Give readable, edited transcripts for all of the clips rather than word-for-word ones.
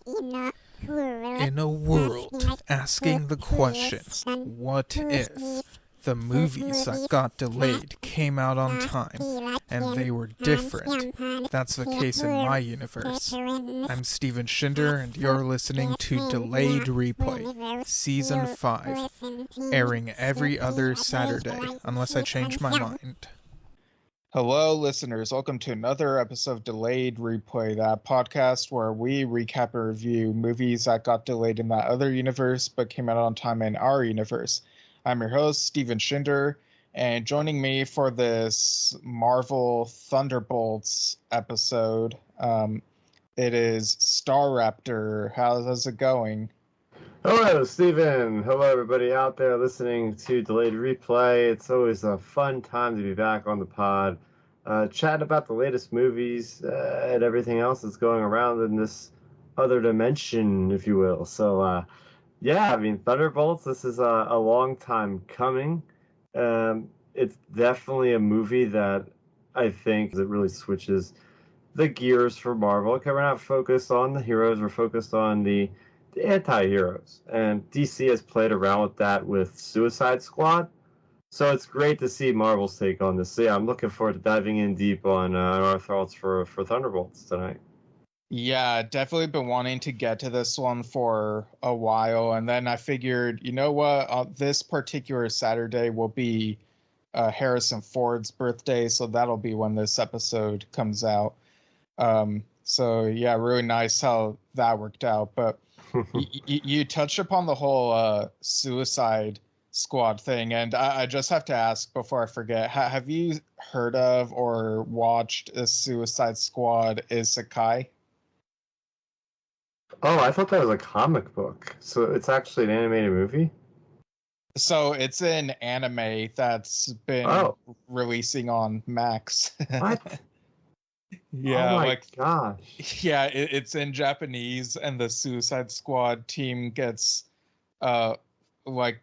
In a world asking the question, what if the movies that got delayed came out on time and they were different? That's the case in my universe. I'm Steven Shinder and you're listening to Delayed Replay, Season 5, airing every other Saturday, unless I change my mind. Hello, listeners. Welcome to another episode of Delayed Replay, that podcast where we recap and review movies that got delayed in that other universe but came out on time in our universe. I'm your host, Steven Shinder, and joining me for this Marvel Thunderbolts episode, it is Starrapter. How's it going? Hello, Steven. Hello, everybody out there listening to Delayed Replay. It's always a fun time to be back on the pod, chatting about the latest movies and everything else that's going around in this other dimension, if you will. So, Thunderbolts, this is a long time coming. It's definitely a movie that I think it really switches the gears for Marvel. Okay, we're not focused on the heroes, we're focused on the anti-heroes, and DC has played around with that with Suicide Squad, so it's great to see Marvel's take on this. So yeah, I'm looking forward to diving in deep on our thoughts for Thunderbolts tonight. Yeah, definitely been wanting to get to this one for a while, and then I figured, you know what, this particular Saturday will be Harrison Ford's birthday, so that'll be when this episode comes out. So yeah, really nice how that worked out, but you touched upon the whole Suicide Squad thing, and I just have to ask before I forget, have you heard of or watched a Suicide Squad Isekai? Oh, I thought that was a comic book. So it's actually an animated movie? So it's an anime that's been releasing on Max. What? Yeah, oh my gosh. Yeah, it's in Japanese, and the Suicide Squad team gets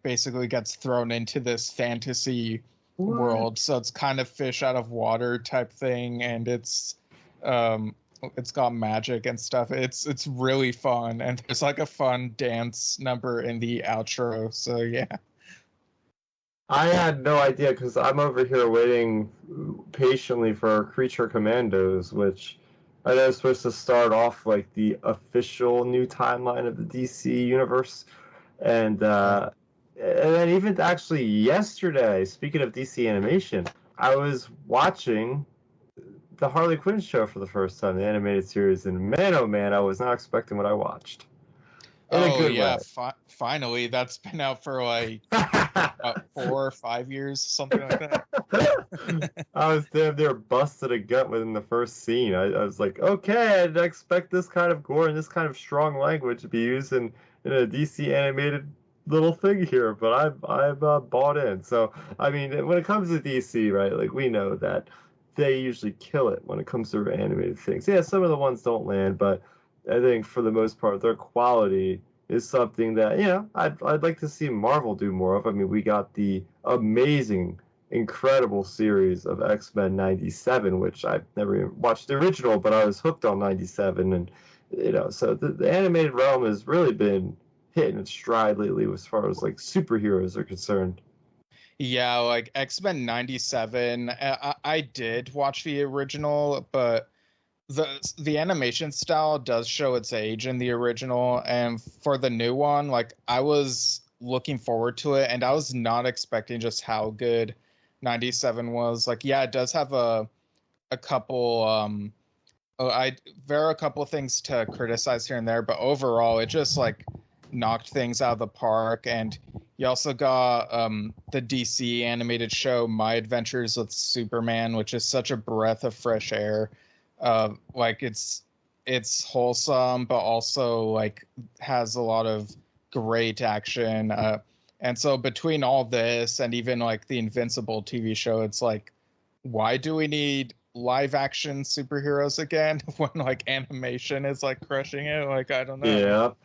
basically gets thrown into this fantasy world. So it's kind of fish out of water type thing, and it's got magic and stuff. It's really fun, and there's like a fun dance number in the outro. So yeah. I had no idea, because I'm over here waiting patiently for Creature Commandos, which I know is supposed to start off like the official new timeline of the DC universe. And then even actually yesterday, speaking of DC animation, I was watching the Harley Quinn show for the first time, the animated series, and man, oh man, I was not expecting what I watched. Finally, that's been out for like 4 or 5 years, something like that. I was damn near busted a gut within the first scene. I was like, okay, I didn't expect this kind of gore and this kind of strong language to be used in a DC animated little thing here, but I've bought in. So I mean, when it comes to DC, right, like we know that they usually kill it when it comes to animated things. Yeah, some of the ones don't land, but I think for the most part, their quality is something that, you know, I'd like to see Marvel do more of. I mean, we got the amazing, incredible series of X-Men 97, which I've never even watched the original, but I was hooked on 97. And, you know, so the animated realm has really been hitting its stride lately as far as, like, superheroes are concerned. Yeah, like X-Men 97, I did watch the original, but the animation style does show its age in the original, and for the new one, like I was looking forward to it, and I was not expecting just how good 97 was. Like, yeah, it does have a couple there are a couple things to criticize here and there, but overall it just like knocked things out of the park. And you also got the DC animated show My Adventures with Superman, which is such a breath of fresh air. Like it's wholesome, but also like has a lot of great action. And so between all this and even like the Invincible TV show, it's like, why do we need live action superheroes again when like animation is like crushing it? Like, I don't know.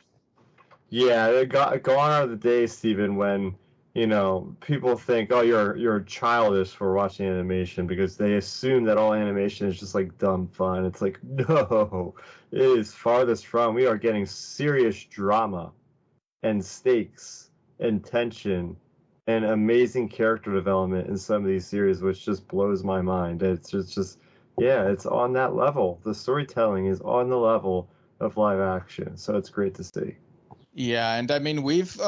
Yeah, it gone are the days, Steven, when, you know, people think, oh, you're childish for watching animation, because they assume that all animation is just like dumb fun. It's like, no, it is farthest from. We are getting serious drama and stakes and tension and amazing character development in some of these series, which just blows my mind. It's just yeah, it's on that level. The storytelling is on the level of live action, so it's great to see. Yeah, and I mean we've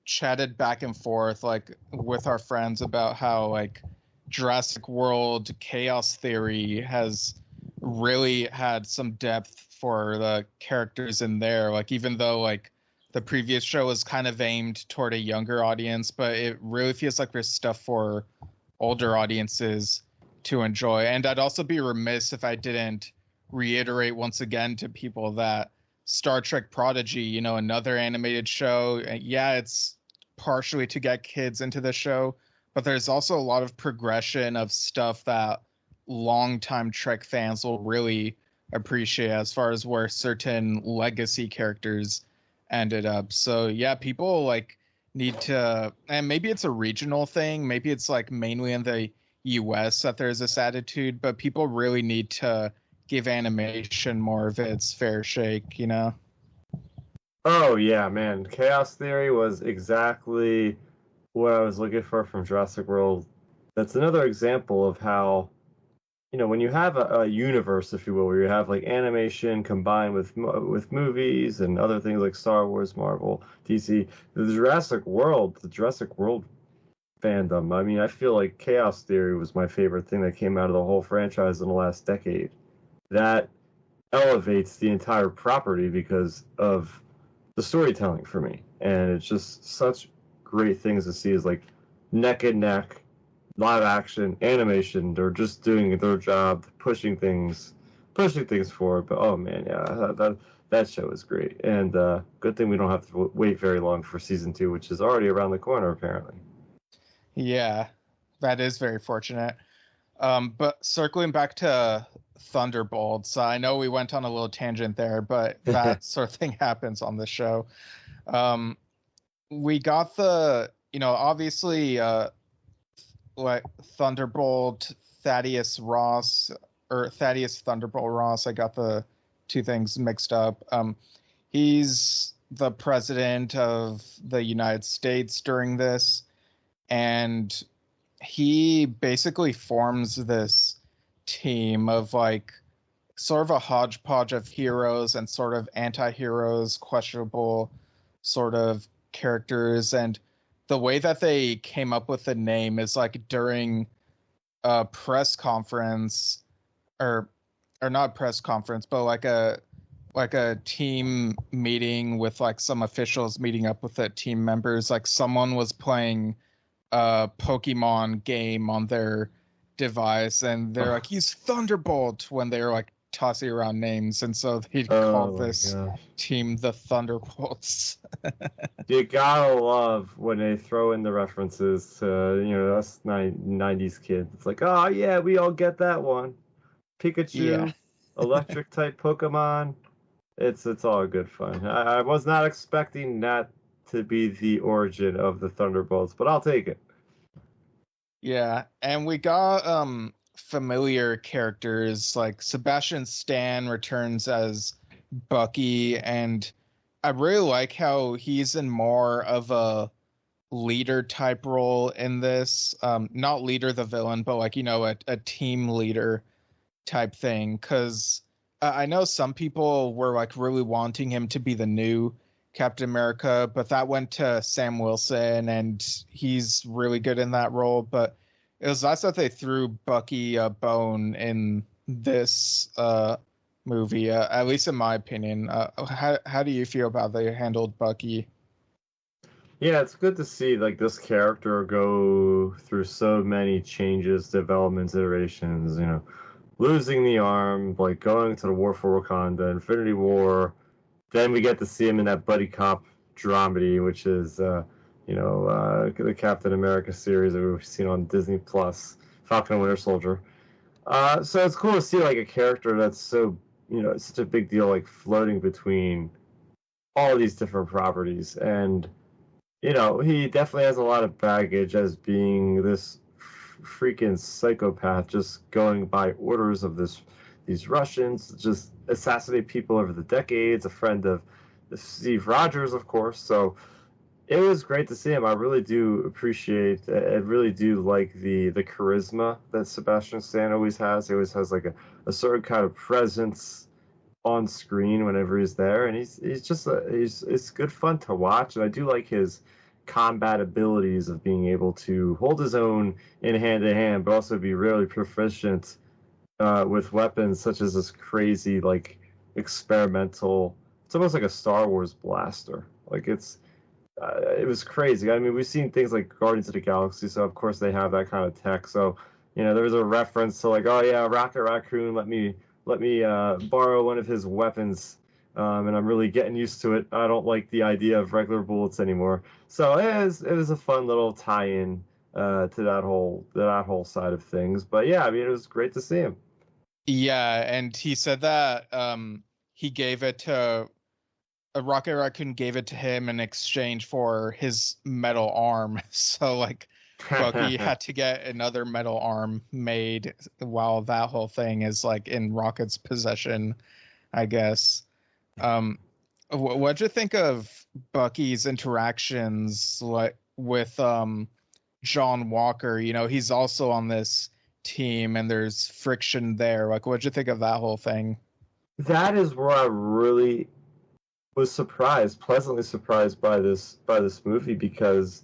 chatted back and forth like with our friends about how like Jurassic World Chaos Theory has really had some depth for the characters in there. Like even though like the previous show was kind of aimed toward a younger audience, but it really feels like there's stuff for older audiences to enjoy. And I'd also be remiss if I didn't reiterate once again to people that Star Trek Prodigy, you know, another animated show, yeah, it's partially to get kids into the show, but there's also a lot of progression of stuff that longtime Trek fans will really appreciate as far as where certain legacy characters ended up. So yeah, people like need to, and maybe it's a regional thing, maybe it's like mainly in the US that there's this attitude, but people really need to give animation more of its fair shake, you know? Oh yeah, man. Chaos Theory was exactly what I was looking for from Jurassic World. That's another example of how, when you have a universe, if you will, where you have like animation combined with movies and other things like Star Wars, Marvel, DC, the Jurassic World fandom. I mean, I feel like Chaos Theory was my favorite thing that came out of the whole franchise in the last decade. That elevates the entire property because of the storytelling for me. And it's just such great things to see is like neck and neck, live action, animation. They're just doing their job, pushing things forward. But oh man, yeah, that show is great. And good thing we don't have to wait very long for season 2, which is already around the corner apparently. Yeah, that is very fortunate. But circling back to Thunderbolts, I know we went on a little tangent there, but that sort of thing happens on the show. Um, we got obviously, like Thunderbolt Thaddeus Ross or Thaddeus Thunderbolt Ross. I got the two things mixed up. He's the president of the United States during this, and he basically forms this team of like sort of a hodgepodge of heroes and sort of anti-heroes, questionable sort of characters. And the way that they came up with the name is like during a press conference, or not press conference, but like a team meeting with like some officials meeting up with the team members. Like someone was playing a Pokemon game on their device, and they're like, he's Thunderbolt, when they're like tossing around names, and so he called this team the Thunderbolts. You gotta love when they throw in the references to us 90s kids. It's like, oh yeah, we all get that one. Pikachu, Yeah. electric type Pokemon. It's all good fun. I was not expecting that to be the origin of the Thunderbolts, but I'll take it. Yeah, and we got familiar characters like Sebastian Stan returns as Bucky, and I really like how he's in more of a leader type role in this. Not leader the villain, but like, a team leader type thing. Because I know some people were like really wanting him to be the new Captain America, but that went to Sam Wilson, and he's really good in that role. But it was nice that they threw Bucky a bone in this movie, at least in my opinion. How do you feel about how they handled Bucky? Yeah, it's good to see like this character go through so many changes, developments, iterations. Losing the arm, like going to the War for Wakanda, Infinity War. Then we get to see him in that buddy cop dramedy, which is the Captain America series that we've seen on Disney Plus, Falcon and Winter Soldier. So it's cool to see like a character that's so it's such a big deal, like floating between all these different properties. And he definitely has a lot of baggage as being this freaking psychopath, just going by orders of these Russians, just assassinated people over the decades, a friend of Steve Rogers, of course. So it was great to see him. I really do appreciate, I really do like the charisma that Sebastian Stan always has. He always has like a certain kind of presence on screen whenever he's there, and he's just he's it's good fun to watch. And I do like his combat abilities of being able to hold his own in hand to hand, but also be really proficient with weapons such as this crazy like experimental. It's almost like a Star Wars blaster. Like it was crazy. I mean, we've seen things like Guardians of the Galaxy, so of course they have that kind of tech. So, there was a reference to like, oh yeah, Rocket Raccoon, let me borrow one of his weapons, and I'm really getting used to it. I don't like the idea of regular bullets anymore. So it was a fun little tie-in to that whole side of things. But yeah, I mean, it was great to see him. Yeah, and he said that he gave it to Rocket Raccoon gave it to him in exchange for his metal arm. So like Bucky had to get another metal arm made while that whole thing is like in Rocket's possession, I guess. What'd you think of Bucky's interactions like with John Walker? He's also on this team and there's friction there. Like what'd you think of that whole thing? That is where I really was pleasantly surprised by this movie because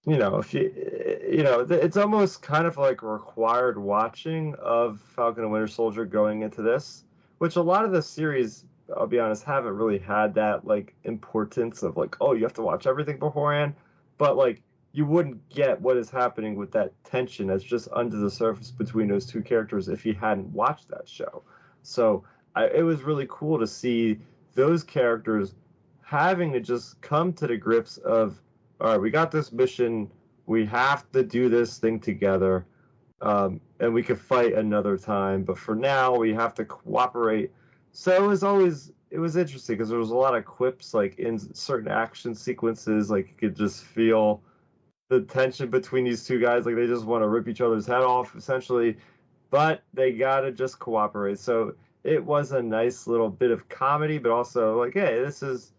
if it's almost kind of like required watching of Falcon and Winter Soldier going into this, which a lot of the series, I'll be honest, haven't really had that like importance of like, oh, you have to watch everything beforehand, but like you wouldn't get what is happening with that tension that's just under the surface between those two characters if you hadn't watched that show. So it was really cool to see those characters having to just come to the grips of, all right, we got this mission, we have to do this thing together, and we could fight another time, but for now we have to cooperate. So it was interesting because there was a lot of quips like in certain action sequences, like you could just feel the tension between these two guys, like they just want to rip each other's head off essentially, but they gotta just cooperate. So it was a nice little bit of comedy, but also like, hey, this is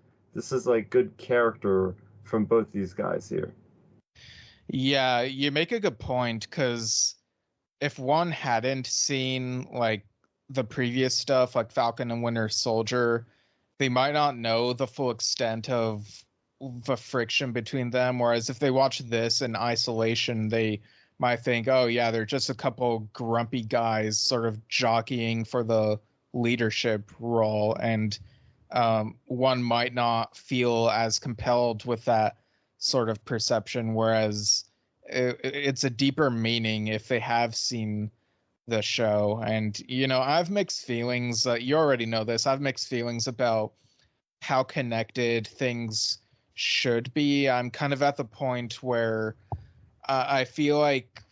like good character from both these guys here. Yeah, you make a good point because if one hadn't seen like the previous stuff, like Falcon and Winter Soldier, they might not know the full extent of the friction between them. Whereas if they watch this in isolation, they might think, oh, yeah, they're just a couple grumpy guys sort of jockeying for the leadership role. And one might not feel as compelled with that sort of perception. Whereas it's a deeper meaning if they have seen the show. And I've mixed feelings. You already know this. I've mixed feelings about how connected things should be. I'm kind of at the point where I feel like,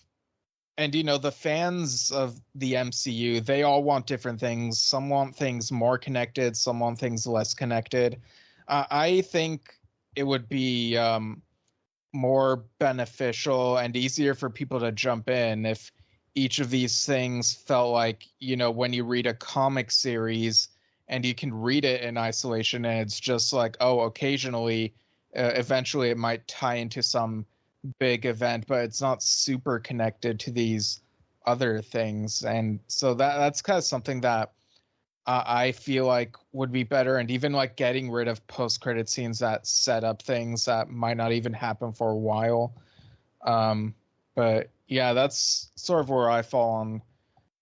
and the fans of the MCU, they all want different things. Some want things more connected, some want things less connected. I think it would be more beneficial and easier for people to jump in if each of these things felt like, when you read a comic series and you can read it in isolation and it's just like, oh, occasionally, eventually it might tie into some big event, but it's not super connected to these other things. And so that's kind of something that I feel like would be better. And even like getting rid of post-credit scenes that set up things that might not even happen for a while. But yeah, that's sort of where I fall on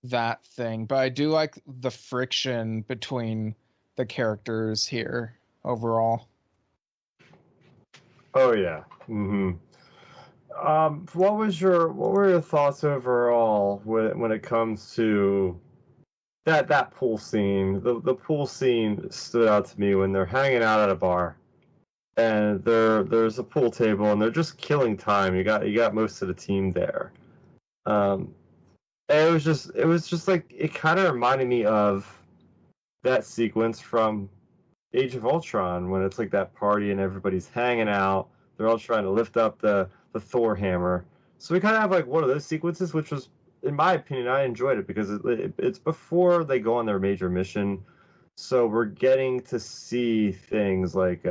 that thing. But I do like the friction between the characters here overall. Oh yeah. What were your thoughts overall when it comes to that pool scene? The pool scene stood out to me when they're hanging out at a bar and there's a pool table and they're just killing time. You got most of the team there. And it was just like it kind of reminded me of that sequence from Age of Ultron when it's like that party and everybody's hanging out. They're all trying to lift up the Thor hammer. So we kind of have like one of those sequences, which was, in my opinion, I enjoyed it because it's before they go on their major mission. So we're getting to see things like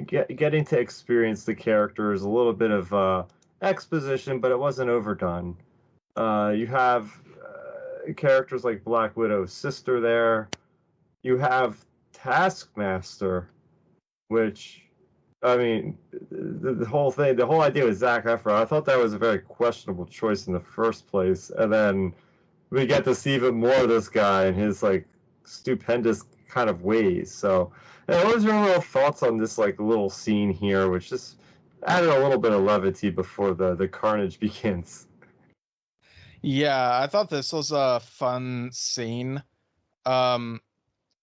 getting to experience the characters, a little bit of exposition, but it wasn't overdone. You have characters like Black Widow's sister there. You have Taskmaster, which, I mean, the whole thing, the whole idea with Zac Efron, I thought that was a very questionable choice in the first place. And then we get to see even more of this guy and his like stupendous kind of ways. So, and what was your little thoughts on this like little scene here, which just added a little bit of levity before the carnage begins? Yeah, I thought this was a fun scene. Um,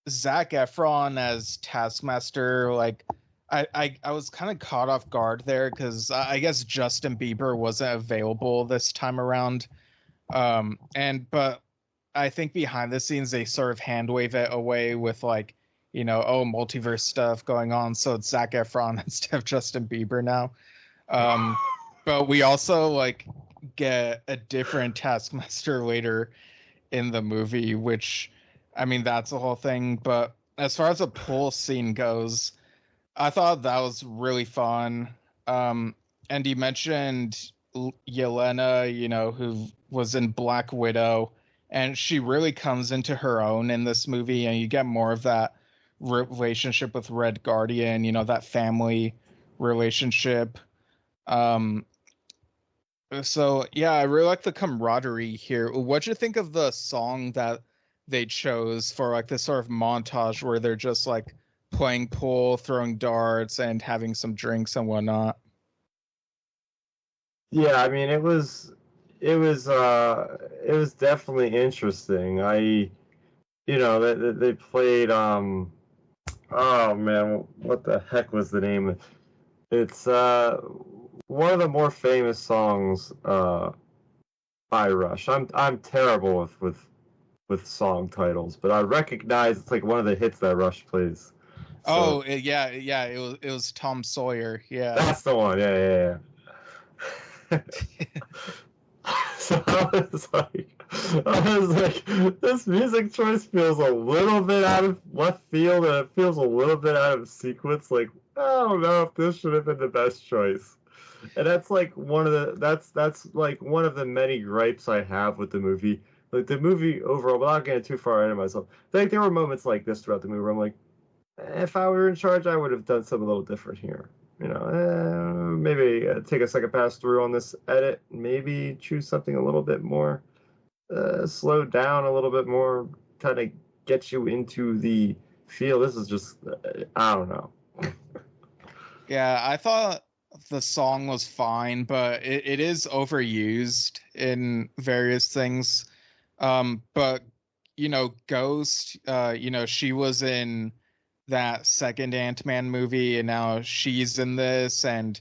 Zac Efron as Taskmaster, like I was kind of caught off guard there because I guess Justin Bieber wasn't available this time around. But I think behind the scenes they sort of hand wave it away with like, oh, multiverse stuff going on, so it's Zac Efron instead of Justin Bieber now. Um, but we also like get a different Taskmaster later in the movie, which I mean that's the whole thing. But as far as the pool scene goes, I thought that was really fun. And you mentioned Yelena, who was in Black Widow, and she really comes into her own in this movie, and you get more of that relationship with Red Guardian, that family relationship. Um, so yeah, I really like the camaraderie here. What'd you think of the song that they chose for like this sort of montage where they're just like playing pool, throwing darts, and having some drinks and whatnot? Yeah, I mean it was definitely interesting. They played oh man, what the heck was the name? It's one of the more famous songs by Rush. I'm terrible with song titles, but I recognize it's like one of the hits that Rush plays. So Oh, yeah, yeah, it was Tom Sawyer. Yeah. that's the one. Yeah, yeah, yeah. So I was like, this music choice feels a little bit out of left field, and it feels a little bit out of sequence. Like, I don't know if this should have been the best choice. And that's like that's like one of the many gripes I have with the movie. Like the movie overall, without getting too far ahead of myself, like there were moments like this throughout the movie where I'm like, if I were in charge, I would have done something a little different here. Maybe take a second pass through on this edit. Maybe choose something a little bit more slowed down, a little bit more, kind of get you into the feel. This is just, I don't know. Yeah, I thought the song was fine, but it is overused in various things. But Ghost, she was in that second Ant-Man movie, and now she's in this, and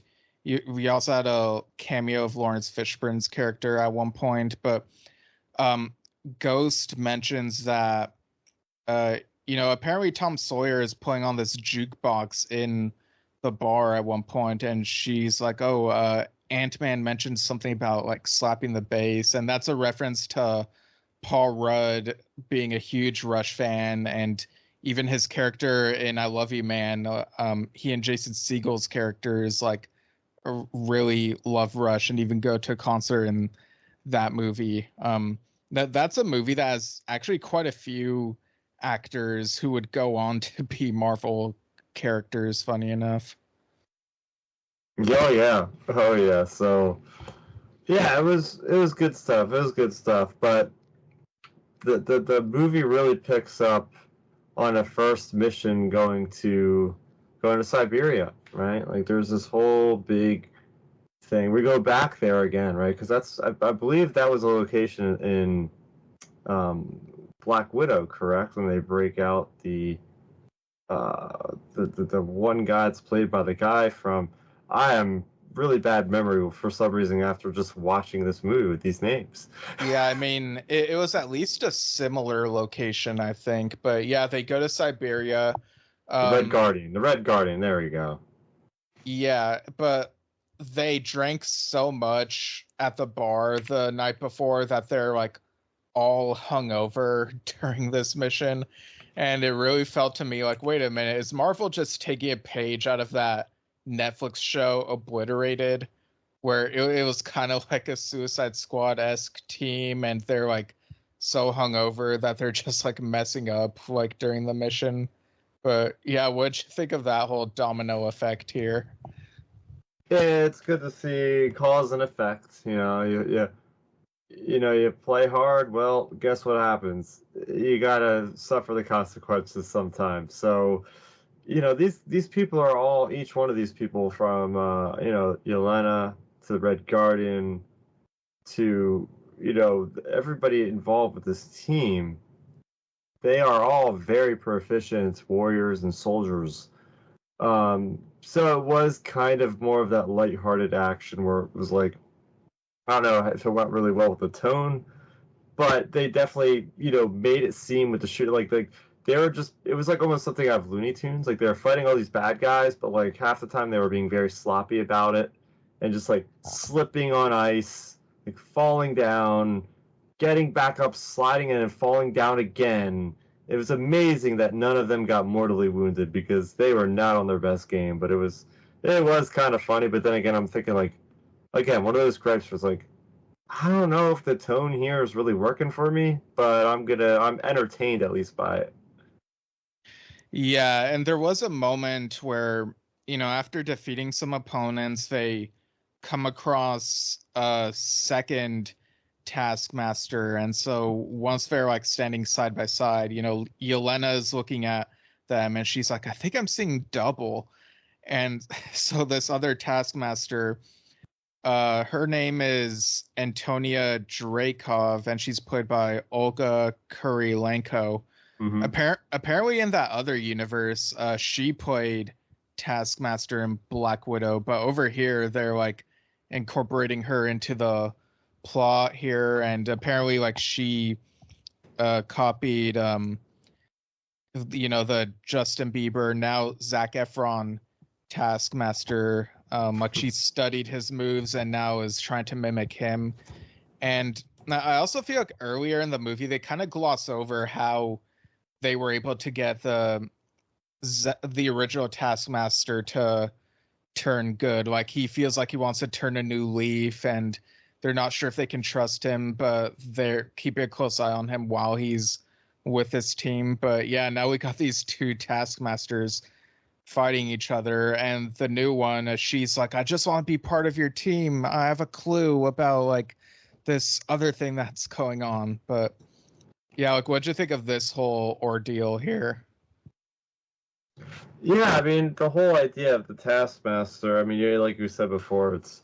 we also had a cameo of Lawrence Fishburne's character at one point. But um, Ghost mentions that apparently Tom Sawyer is playing on this jukebox in the bar at one point, and she's like, "Oh, Ant-Man mentioned something about like slapping the bass," and that's a reference to Paul Rudd being a huge Rush fan, and even his character in I Love You Man, he and Jason Segel's characters like really love Rush and even go to a concert in that movie. That's a movie that has actually quite a few actors who would go on to be Marvel characters, funny enough. Oh yeah, oh yeah. So yeah, it was good stuff. It was good stuff. But the movie really picks up on a first mission going to Siberia, right? Like there's this whole big thing. We go back there again, right? Because I believe that was a location in um, Black Widow, correct? When they break out the one guy that's played by the guy from I am really bad memory for some reason after just watching this movie with these names. Yeah, I mean, it was at least a similar location, I think. But yeah, they go to Siberia. Um, The Red Guardian. There we go. yeah, but they drank so much at the bar the night before that they're like all hungover during this mission. And it really felt to me like, wait a minute, is Marvel just taking a page out of that Netflix show Obliterated, where it was kind of like a Suicide Squad-esque team, and they're like so hungover that they're just like messing up like during the mission. But yeah, what'd you think of that whole domino effect here? Yeah, it's good to see cause and effect. You play hard. Well, guess what happens? You gotta suffer the consequences sometimes. So, these people are all each one of these people from Yelena to the Red Guardian to everybody involved with this team. They are all very proficient warriors and soldiers. So it was kind of more of that lighthearted action where it was like, I don't know if it went really well with the tone, but they definitely, made it seem with the shoot like they were just it was like almost something out of Looney Tunes. Like they were fighting all these bad guys, but like half the time they were being very sloppy about it and just like slipping on ice, like falling down, getting back up, sliding in and falling down again. It was amazing that none of them got mortally wounded because they were not on their best game, but it was kind of funny, but then again I'm thinking like again, one of those gripes was like I don't know if the tone here is really working for me, but I'm entertained at least by it. Yeah, and there was a moment where, after defeating some opponents, they come across a second Taskmaster. And so once they're like standing side by side, Yelena is looking at them and she's like, I think I'm seeing double. And so this other Taskmaster, her name is Antonia Dreykov, and she's played by Olga Kurilenko. Hmm. Apparently, in that other universe, she played Taskmaster in Black Widow, but over here they're like incorporating her into the plot here, and apparently, like she copied, the Justin Bieber, now Zac Efron Taskmaster. Like she studied his moves and now is trying to mimic him. And I also feel like earlier in the movie they kind of gloss over how they were able to get the original Taskmaster to turn good. Like he feels like he wants to turn a new leaf, and they're not sure if they can trust him, but they're keeping a close eye on him while he's with his team. But yeah, now we got these two Taskmasters fighting each other, and the new one, she's like, I just want to be part of your team. I have a clue about like this other thing that's going on. But yeah, like what'd you think of this whole ordeal here? Yeah, I mean the whole idea of the Taskmaster. I mean, like you said before, it's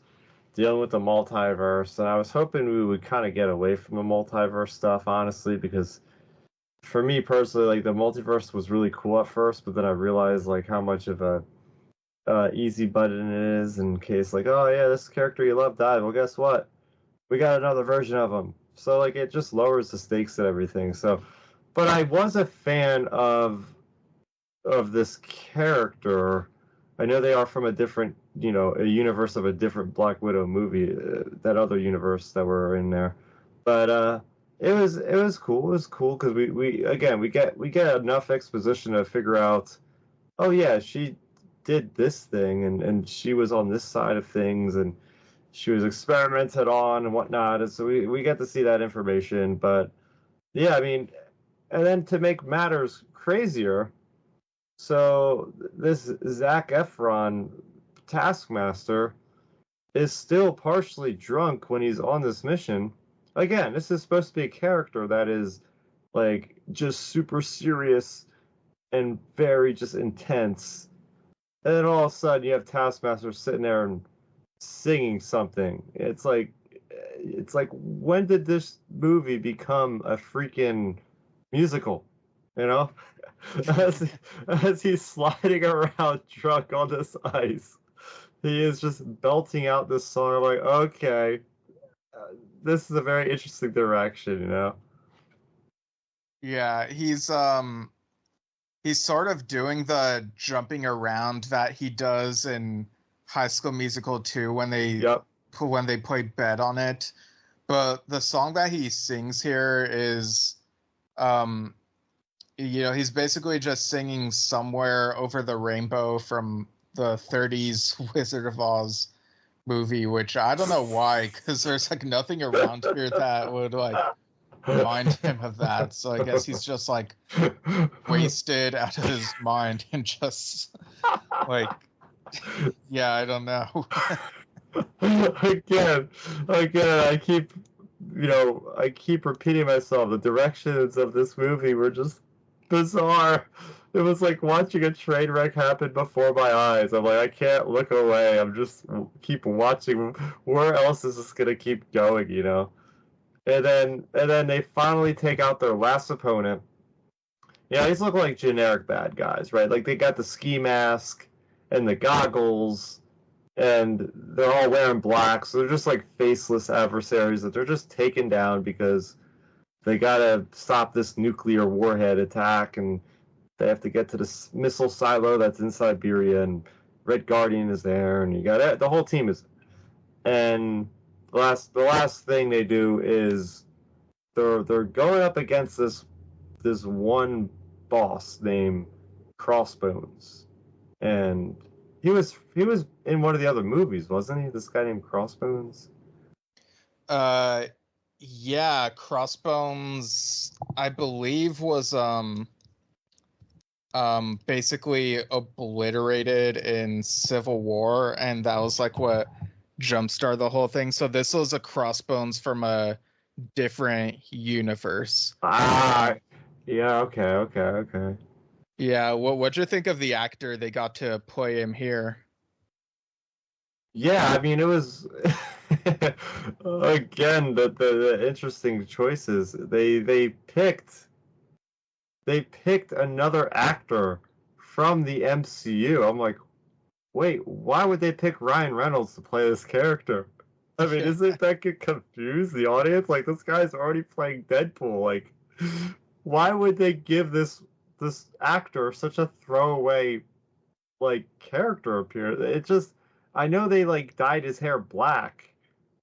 dealing with the multiverse, and I was hoping we would kind of get away from the multiverse stuff, honestly, because for me personally, like the multiverse was really cool at first, but then I realized like how much of a easy button it is in case like, oh yeah, this character you love died. Well, guess what? We got another version of him. So like it just lowers the stakes and everything. So, but I was a fan of this character. I know they are from a different, a universe of a different Black Widow movie, that other universe that were in there. But it was cool. It was cool because we again we get enough exposition to figure out, oh yeah, she did this thing and she was on this side of things and she was experimented on and whatnot. And so we get to see that information. But yeah, I mean, and then to make matters crazier, so this Zac Efron Taskmaster is still partially drunk when he's on this mission. Again, this is supposed to be a character that is like just super serious and very just intense. And then all of a sudden you have Taskmaster sitting there and singing something. It's like when did this movie become a freaking musical? You know? as, as he's sliding around drunk on this ice, he is just belting out this song. I'm like, okay, uh, this is a very interesting direction. Yeah, he's sort of doing the jumping around that he does in High School Musical 2 Yep. when they play bed on it. But the song that he sings here is um he's basically just singing "Somewhere Over the Rainbow" from the '30s Wizard of Oz movie, which I don't know why, because there's like nothing around here that would like remind him of that. So I guess he's just like wasted out of his mind and just like, yeah, I don't know. again, I keep repeating myself. The directions of this movie were just bizarre. It was like watching a train wreck happen before my eyes. I'm like, I can't look away. I'm just keep watching. Where else is this gonna keep going? And then they finally take out their last opponent. Yeah, these look like generic bad guys, right? Like they got the ski mask and the goggles, and they're all wearing black, so they're just like faceless adversaries that they're just taken down because they gotta stop this nuclear warhead attack, and they have to get to this missile silo that's in Siberia, and Red Guardian is there, and you got the whole team is. And the last thing they do is they're going up against this one boss named Crossbones, and he was in one of the other movies, wasn't he? This guy named Crossbones. Yeah, Crossbones, I believe, was basically obliterated in Civil War, and that was like what jumpstarted the whole thing. So this was a Crossbones from a different universe. Yeah, okay. Yeah, what'd you think of the actor they got to play him here? Yeah, I mean, it was again the interesting choices. They picked another actor from the MCU. I'm like, wait, why would they pick Ryan Reynolds to play this character? I mean, isn't that could confuse the audience? Like, this guy's already playing Deadpool. Like, why would they give this actor such a throwaway like character appearance? It just, I know they like dyed his hair black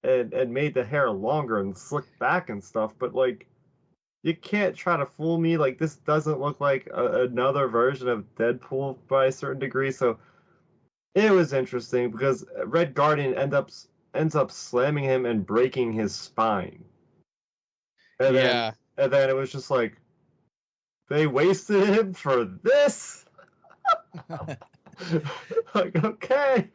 and made the hair longer and slicked back and stuff, but like, you can't try to fool me. Like, this doesn't look like another version of Deadpool by a certain degree. So it was interesting because Red Guardian ends up slamming him and breaking his spine. And then it was just like, they wasted him for this? Like, okay.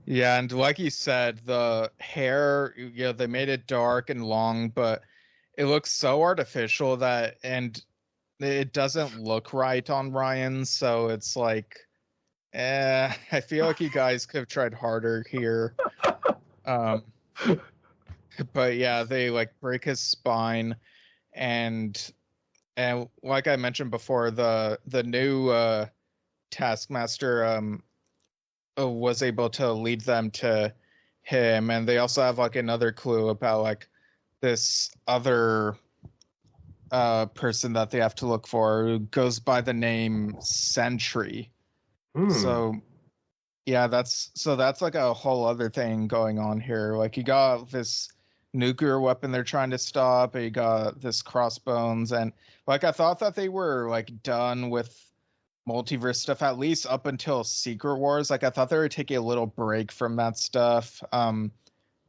Yeah, and like you said, the hair, they made it dark and long, but it looks so artificial and it doesn't look right on Ryan, so it's like, I feel like you guys could have tried harder here. But yeah, they like break his spine, and like I mentioned before, the new Taskmaster was able to lead them to him, and they also have like another clue about like this other person that they have to look for who goes by the name Sentry. So yeah, that's like a whole other thing going on here. Like, you got this nuclear weapon they're trying to stop, and you got this Crossbones, and like I thought that they were like done with multiverse stuff, at least up until Secret Wars. Like, I thought they were taking a little break from that stuff.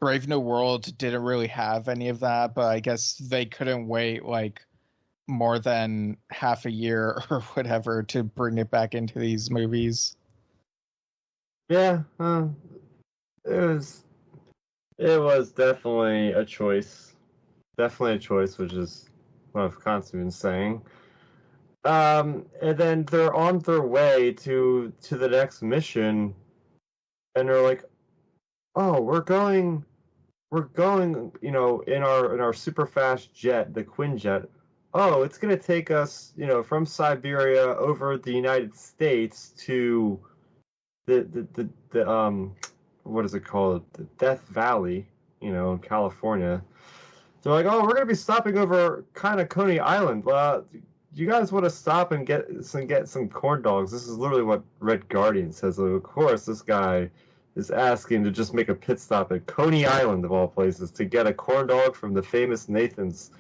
Brave New World didn't really have any of that, but I guess they couldn't wait like more than half a year or whatever to bring it back into these movies. Yeah, it was definitely a choice. Definitely a choice, which is what I've constantly been saying. And then they're on their way to the next mission, and they're like, "Oh, we're going, in our super fast jet, the Quinjet. Oh, it's gonna take us, from Siberia over the United States to the what is it called? The Death Valley, in California." They're like, "Oh, we're gonna be stopping over kind of Coney Island. Do you guys want to stop and get some corn dogs?" This is literally what Red Guardian says. Of course, this guy is asking to just make a pit stop at Coney Island, of all places, to get a corn dog from the famous Nathan's.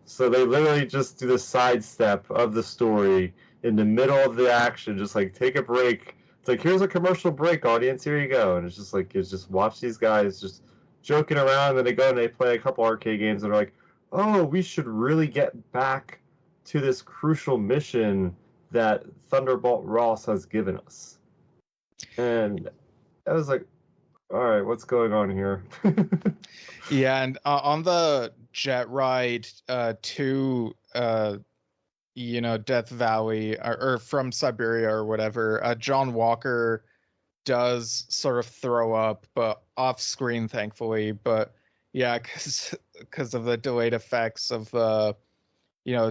So they literally just do the sidestep of the story in the middle of the action, just like take a break. It's like, here's a commercial break, audience, here you go. And it's just like, it's just watch these guys just joking around, and then they go and they play a couple arcade games, and they're like, oh, we should really get back to this crucial mission that Thunderbolt Ross has given us. And I was like, all right, what's going on here? Yeah, and on the jet ride to Death Valley, or from Siberia or whatever, John Walker does sort of throw up, but off screen, thankfully. But yeah, because of the delayed effects of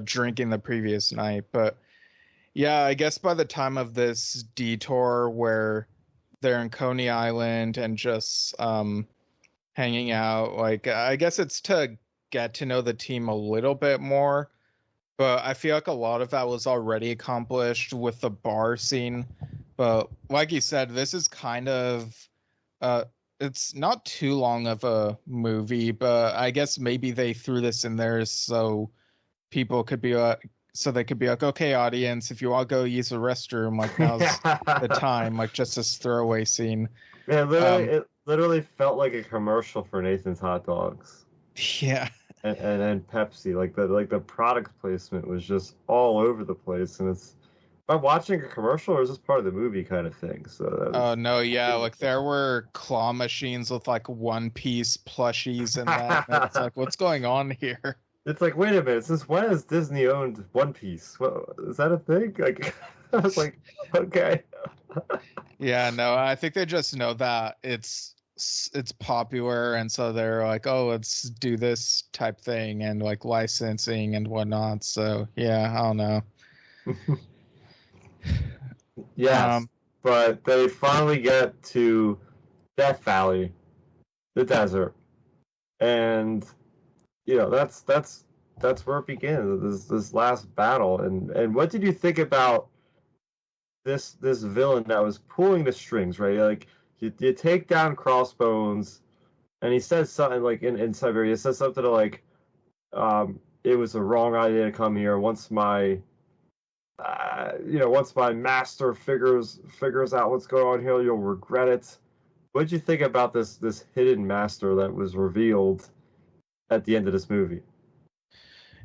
drinking the previous night. But yeah, I guess by the time of this detour where they're in Coney Island and just hanging out, like I guess it's to get to know the team a little bit more. But I feel like a lot of that was already accomplished with the bar scene. But like you said, this is kind of uh it's not too long of a movie, but I guess maybe they threw this in there so people could be so they could be like, okay, audience, if you all go use the restroom, like now's the time, like just this throwaway scene. Yeah, Um, it literally felt like a commercial for Nathan's Hot Dogs yeah. and Pepsi. Like the product placement was just all over the place, and it's am I watching a commercial or is this part of the movie kind of thing? So that Oh was. no, yeah, like there were claw machines with like One Piece plushies in that. And it's like, what's going on here? It's like, wait a minute, since when has Disney owned One Piece? What, is that a thing? Like, I was like, okay. Yeah, no, I think they just know that it's popular, and so they're like, oh, let's do this type thing and like licensing and whatnot. So yeah, I don't know. Yes, Um, but they finally get to Death Valley, the desert, and that's where it begins. This last battle, and what did you think about this villain that was pulling the strings, right? Like you take down Crossbones, and he says something like in Siberia, he says something like, "It was a wrong idea to come here. Once my master figures out what's going on here, you'll regret it." What did you think about this hidden master that was revealed at the end of this movie?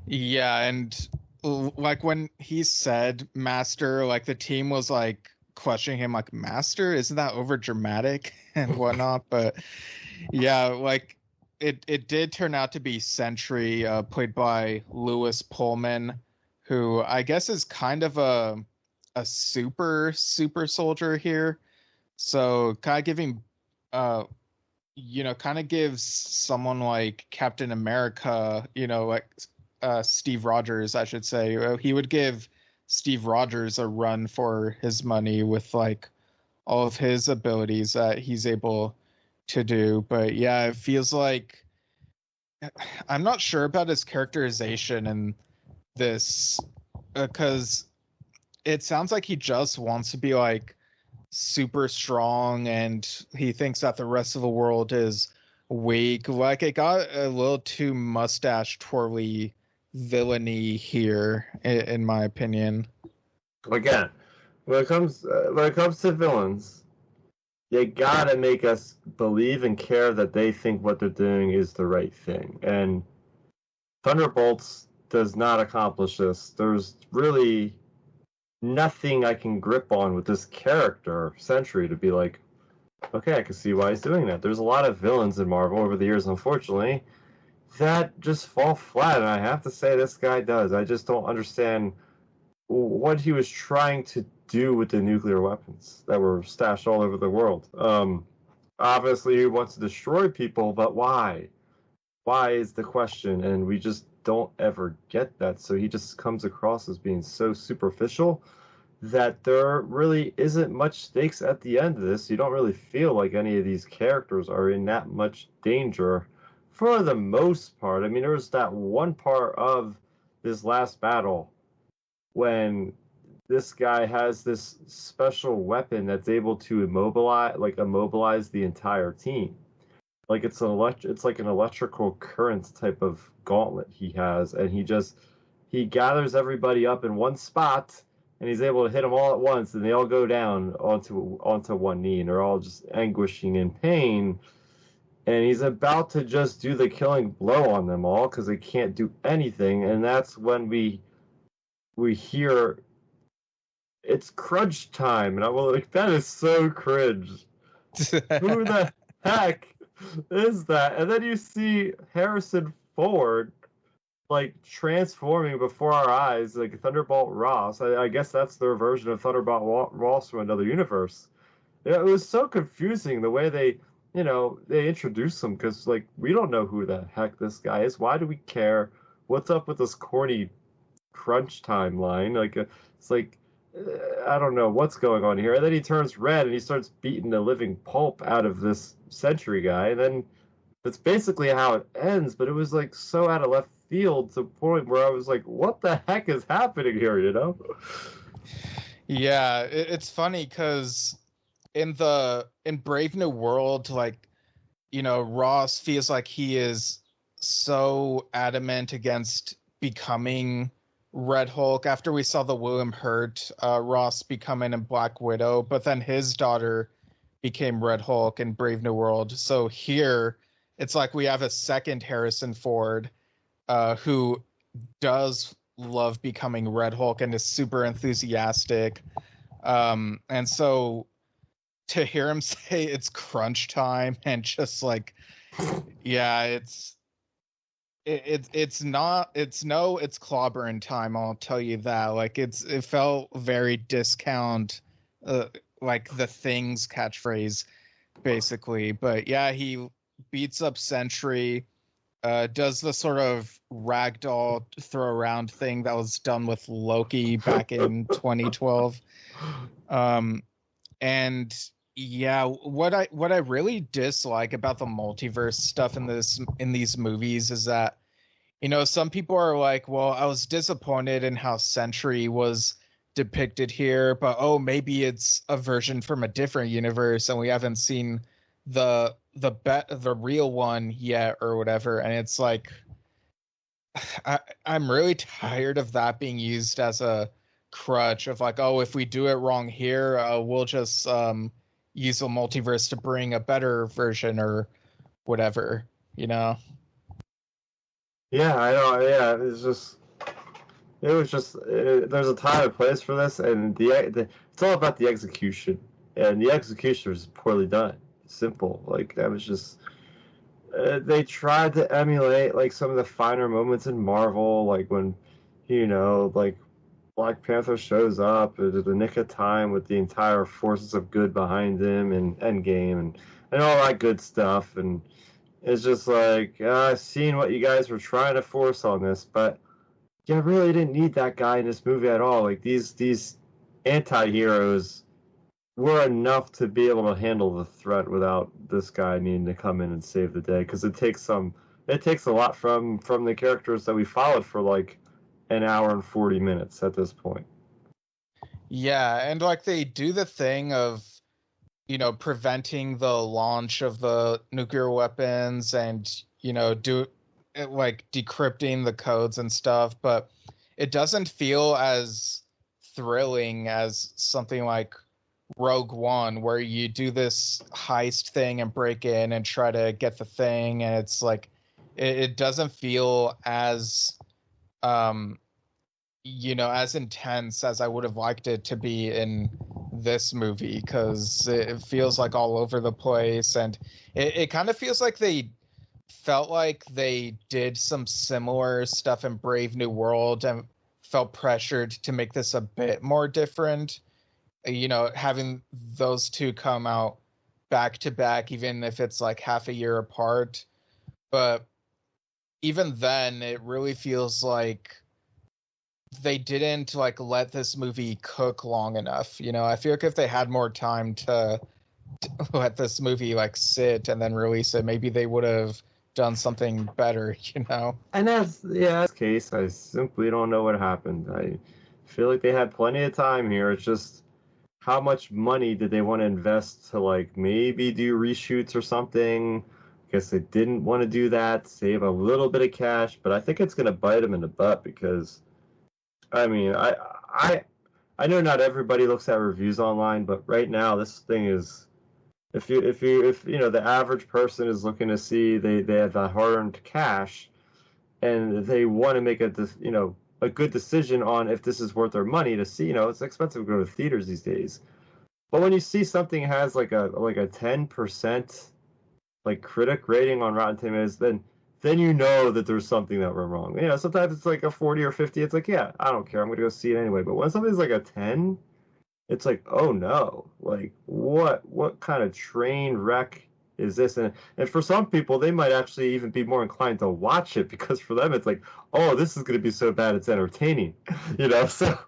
yeah, and like when he said master, like the team was like questioning him, like, master, isn't that over dramatic and whatnot? But yeah, like it did turn out to be Sentry, played by Lewis Pullman, who I guess is kind of a super soldier here. So kind of giving uh kind of gives someone like Captain America, like Steve Rogers, I should say. He would give Steve Rogers a run for his money with like all of his abilities that he's able to do. But yeah, it feels like I'm not sure about his characterization in this because it sounds like he just wants to be like super strong and he thinks that the rest of the world is weak. Like it got a little too mustache twirly villainy here, in my opinion. Again, when it comes to villains, they gotta make us believe and care that they think what they're doing is the right thing. And Thunderbolts does not accomplish this. There's really nothing I can grip on with this character, Sentry, to be like, okay, I can see why he's doing that. There's a lot of villains in Marvel over the years, unfortunately, that just fall flat, and I have to say this guy does. I just don't understand what he was trying to do with the nuclear weapons that were stashed all over the world. Obviously, he wants to destroy people, but why? Why is the question, and we just don't ever get that. So he just comes across as being so superficial that there really isn't much stakes at the end of this. You don't really feel like any of these characters are in that much danger for the most part. I mean, there was that one part of this last battle when this guy has this special weapon that's able to immobilize the entire team. like it's like an electrical current type of gauntlet he has, and he gathers everybody up in one spot, and he's able to hit them all at once, and they all go down onto one knee, and they're all just anguishing in pain. And he's about to just do the killing blow on them all because they can't do anything, and that's when we hear it's crunch time, and I'm like, that is so cringe. Who the heck is that? And then you see Harrison Ford like transforming before our eyes, like Thunderbolt Ross. I guess that's their version of Thunderbolt Ross from another universe. Yeah, it was so confusing the way they introduced him because like we don't know who the heck this guy is. Why do we care? What's up with this corny crunch timeline? Like it's like I don't know what's going on here. And then he turns red and he starts beating the living pulp out of this Sentry guy. And then that's basically how it ends. But it was like so out of left field to the point where I was like, what the heck is happening here? You know? Yeah, it's funny because in Brave New World, like, Ross feels like he is so adamant against becoming Red Hulk after we saw the William Hurt Ross becoming in Black Widow, but then his daughter became Red Hulk in Brave New World. So here it's like we have a second Harrison Ford who does love becoming Red Hulk and is super enthusiastic. And so to hear him say it's crunch time and just like, yeah, it's clobbering time, I'll tell you that. Like it felt very discount, like the Things catchphrase basically. But yeah, he beats up Sentry, does the sort of ragdoll throw around thing that was done with Loki back in 2012. And yeah, what I really dislike about the multiverse stuff in these movies is that, some people are like, well, I was disappointed in how Sentry was depicted here, but oh, maybe it's a version from a different universe and we haven't seen the real one yet or whatever. And it's like I'm really tired of that being used as a crutch of like, oh, if we do it wrong here, we'll just use a multiverse to bring a better version or whatever, you know? Yeah, I know. Yeah, there's a time and place for this, and it's all about the execution, and the execution was poorly done. Simple, like that was just they tried to emulate like some of the finer moments in Marvel, like when like Black Panther shows up at the nick of time with the entire forces of good behind him and Endgame and all that good stuff, and it's just like seeing what you guys were trying to force on this, but yeah, I really didn't need that guy in this movie at all. Like these anti-heroes were enough to be able to handle the threat without this guy needing to come in and save the day. Because it takes a lot from the characters that we followed for like an hour and 40 minutes at this point. Yeah, and like they do the thing of, preventing the launch of the nuclear weapons and, do like decrypting the codes and stuff, but it doesn't feel as thrilling as something like Rogue One, where you do this heist thing and break in and try to get the thing, and it's like it doesn't feel as as intense as I would have liked it to be in this movie, because it feels like all over the place, and it kind of feels like they felt like they did some similar stuff in Brave New World and felt pressured to make this a bit more different. Having those two come out back to back, even if it's like half a year apart. But even then, it really feels like they didn't like let this movie cook long enough. I feel like if they had more time to let this movie like sit and then release it, maybe they would have done something better, And that's the case. I simply don't know what happened. I feel like they had plenty of time here. It's just how much money did they want to invest to like maybe do reshoots or something? guess they didn't want to do that, save a little bit of cash, but I think it's going to bite them in the butt because, I mean, I know not everybody looks at reviews online, but right now this thing is, if you know, the average person is looking to see they have that hard-earned cash and they want to make you know, a good decision on if this is worth their money to see, you know, it's expensive to go to theaters these days. But when you see something has like a 10% like critic rating on Rotten Tomatoes, then you know that there's something that went wrong. You know, sometimes it's like a 40 or 50. It's like, yeah, I don't care. I'm gonna go see it anyway. But when something's like a 10, it's like, oh no, like what kind of train wreck is this? And for some people, they might actually even be more inclined to watch it because for them, it's like, oh, this is gonna be so bad, it's entertaining, you know. So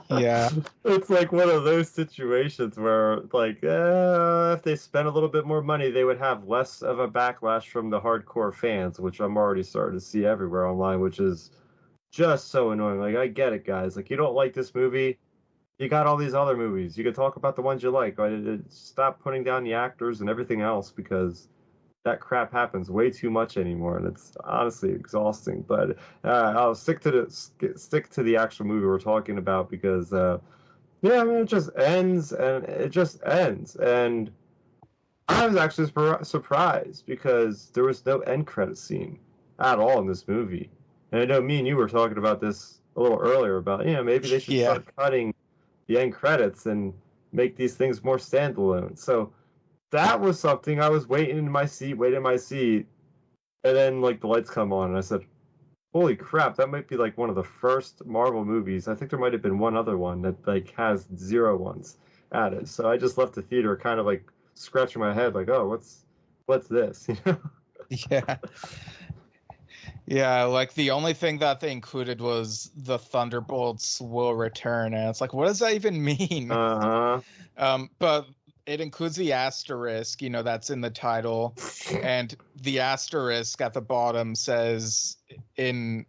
Yeah. it's like one of those situations where, like, if they spent a little bit more money, they would have less of a backlash from the hardcore fans, which I'm already starting to see everywhere online, which is just so annoying. Like, I get it, guys. Like, you don't like this movie, you got all these other movies. You can talk about the ones you like. Stop putting down the actors and everything else because that crap happens way too much anymore, and it's honestly exhausting. But I'll stick to the actual movie we're talking about because yeah, I mean it just ends and it just ends, and I was actually surprised because there was no end credit scene at all in this movie. And I know me and you were talking about this a little earlier about, you know, maybe they should Yeah. start cutting the end credits and make these things more standalone. So that was something I was waiting in my seat, and then like the lights come on, and I said, "Holy crap! That might be like one of the first Marvel movies. I think there might have been one other one that like has zero ones added." So I just left the theater, kind of like scratching my head, like, "Oh, what's this?" You know? Yeah. Yeah, like the only thing that they included was the Thunderbolts will return, and it's like, what does that even mean? Uh But it includes the asterisk, you know, that's in the title, huh. and the asterisk at the bottom says in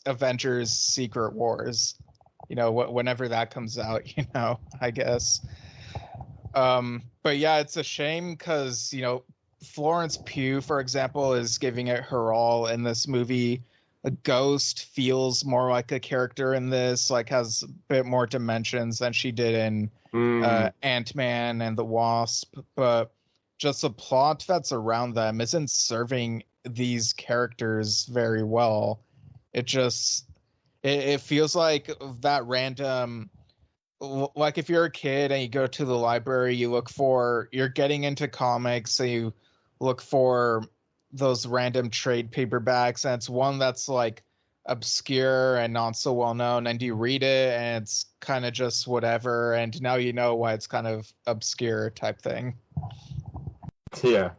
Avengers Secret Wars, you know, whenever that comes out, you know, I guess. But yeah, it's a shame because, you know, Florence Pugh, for example, is giving it her all in this movie. A Ghost feels more like a character in this, like has a bit more dimensions than she did in Mm, Ant-Man and the Wasp, but just the plot that's around them isn't serving these characters very well. It just it feels like that random, like if you're a kid and you go to the library, you're getting into comics, so you look for those random trade paperbacks, and it's one that's like obscure and not so well known, and you read it and it's kind of just whatever, and now you know why it's kind of obscure type thing. yeah,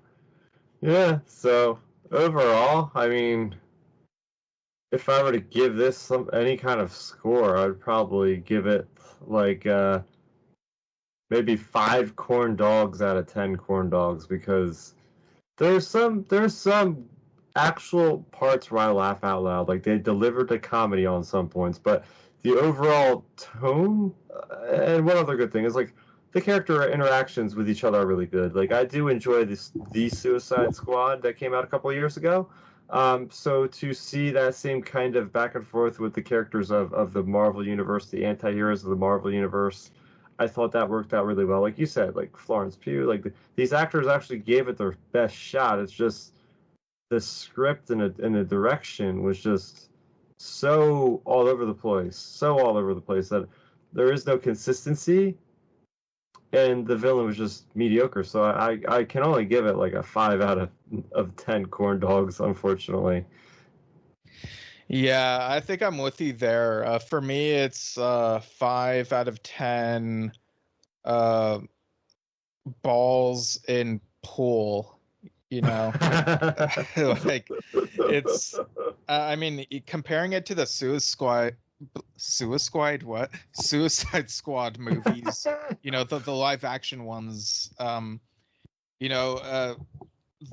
yeah. So overall, I mean, if I were to give this any kind of score, I'd probably give it like maybe 5 corn dogs out of 10 corn dogs because there's some actual parts where I laugh out loud. Like they delivered the comedy on some points, but the overall tone and one other good thing is like the character interactions with each other are really good. Like I do enjoy the Suicide Squad that came out a couple of years ago. So to see that same kind of back and forth with the characters of the Marvel Universe, the anti-heroes of the Marvel Universe, I thought that worked out really well. Like you said, like Florence Pugh, like these actors actually gave it their best shot. It's just the script and the direction was just so all over the place, so all over the place that there is no consistency, and the villain was just mediocre. So I can only give it like a 5 out of 10 corn dogs, unfortunately. Yeah, I think I'm with you there. For me, it's 5 out of 10 uh, balls in pool. You know, like it's. I mean, comparing it to the Suicide Squad movies. You know, the live action ones. You know,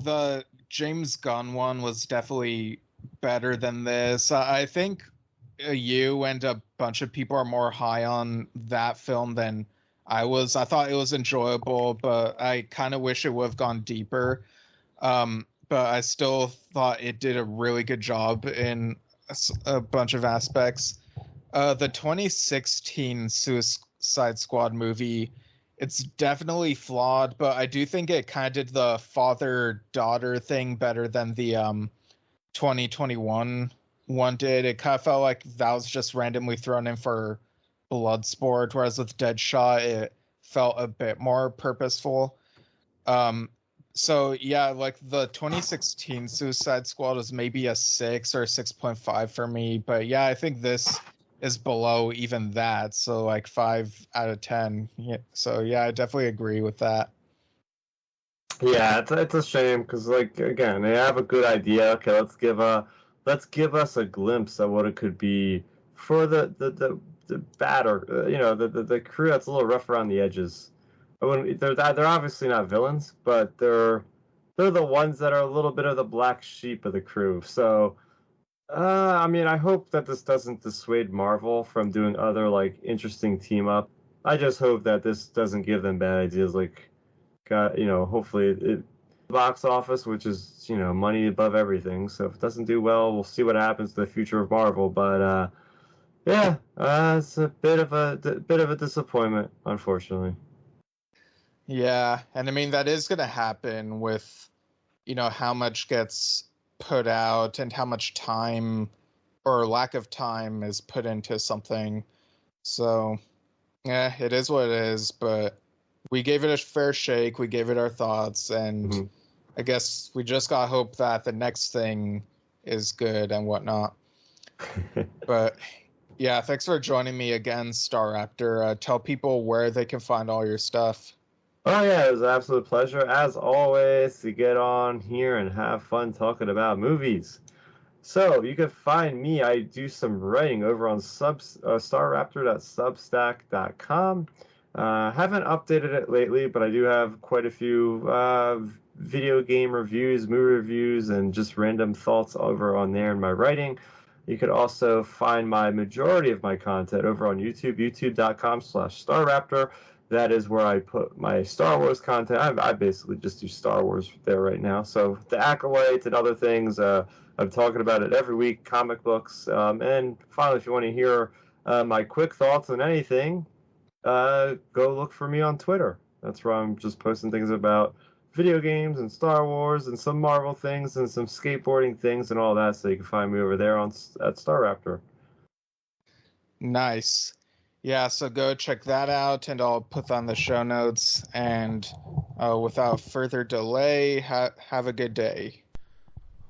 the James Gunn one was definitely better than this. I think you and a bunch of people are more high on that film than I was. I thought it was enjoyable, but I kind of wish it would have gone deeper. but I still thought it did a really good job in a bunch of aspects. The 2016 Suicide Squad movie, it's definitely flawed, but I do think it kind of did the father-daughter thing better than the 2021 one did. It kind of felt like that was just randomly thrown in for Bloodsport, whereas with Deadshot, it felt a bit more purposeful. So yeah, like the 2016 Suicide Squad was maybe a 6 or 6.5 for me, but yeah, I think this is below even that, so like 5 out of 10. Yeah, so yeah, I definitely agree with that. Yeah, it's a shame because like again, they have a good idea. Okay, let's give us a glimpse of what it could be for the batter, the crew that's a little rough around the edges. They're obviously not villains, but they're the ones that are a little bit of the black sheep of the crew. So, I mean, I hope that this doesn't dissuade Marvel from doing other like interesting team up. I just hope that this doesn't give them bad ideas like hopefully it box office, which is, money above everything. So if it doesn't do well, we'll see what happens to the future of Marvel. But yeah, it's a bit of a disappointment, unfortunately. Yeah, and I mean that is going to happen with, how much gets put out and how much time or lack of time is put into something. So, yeah, it is what it is, but we gave it a fair shake. We gave it our thoughts, and Mm-hmm. I guess we just got to hope that the next thing is good and whatnot. But yeah, thanks for joining me again, Starraptor. Tell people where they can find all your stuff. Oh yeah, it was an absolute pleasure as always to get on here and have fun talking about movies. So you can find me. I do some writing over on starraptor.substack.com. Haven't updated it lately, but I do have quite a few video game reviews, movie reviews, and just random thoughts over on there in my writing. You could also find my majority of my content over on YouTube, youtube.com/starraptor. That is where I put my Star Wars content. I basically just do Star Wars there right now. So the Acolyte and other things, I'm talking about it every week, comic books. And finally, if you want to hear my quick thoughts on anything, go look for me on Twitter. That's where I'm just posting things about video games and Star Wars and some Marvel things and some skateboarding things and all that. So you can find me over there at Starraptor. Nice. Yeah, so go check that out, and I'll put that on the show notes. And without further delay, have a good day.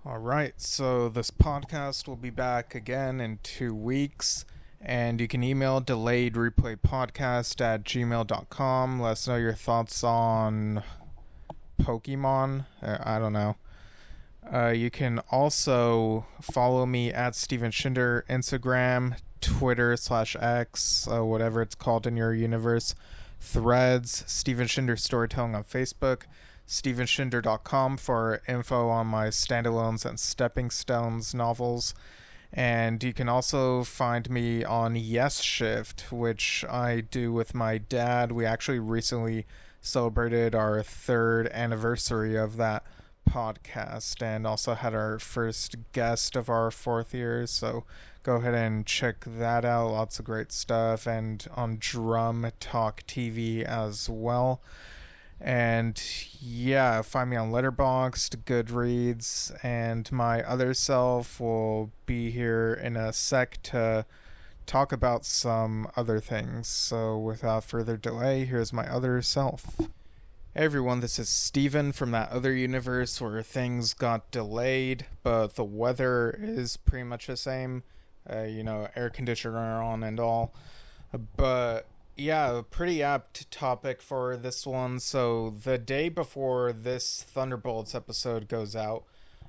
All right, so this podcast will be back again in 2 weeks. And you can email delayedreplaypodcast@gmail.com. Let us know your thoughts on Pokemon. I don't know. You can also follow me at Steven Shinder, Instagram, Twitter /X, whatever it's called in your universe. Threads, Steven Shinder Storytelling on Facebook. StevenShinder.com for info on my standalones and stepping stones novels. And you can also find me on Yesshift, which I do with my dad. We actually recently celebrated our 3rd anniversary of that podcast and also had our first guest of our 4th year. So go ahead and check that out. Lots of great stuff. And on Drum Talk TV as well. And yeah, find me on Letterboxd, Goodreads, and my other self will be here in a sec to talk about some other things. So without further delay, here's my other self. Hey everyone, this is Steven from that other universe where things got delayed, but the weather is pretty much the same. Air conditioner on and all. But yeah, pretty apt topic for this one. So the day before this Thunderbolts episode goes out,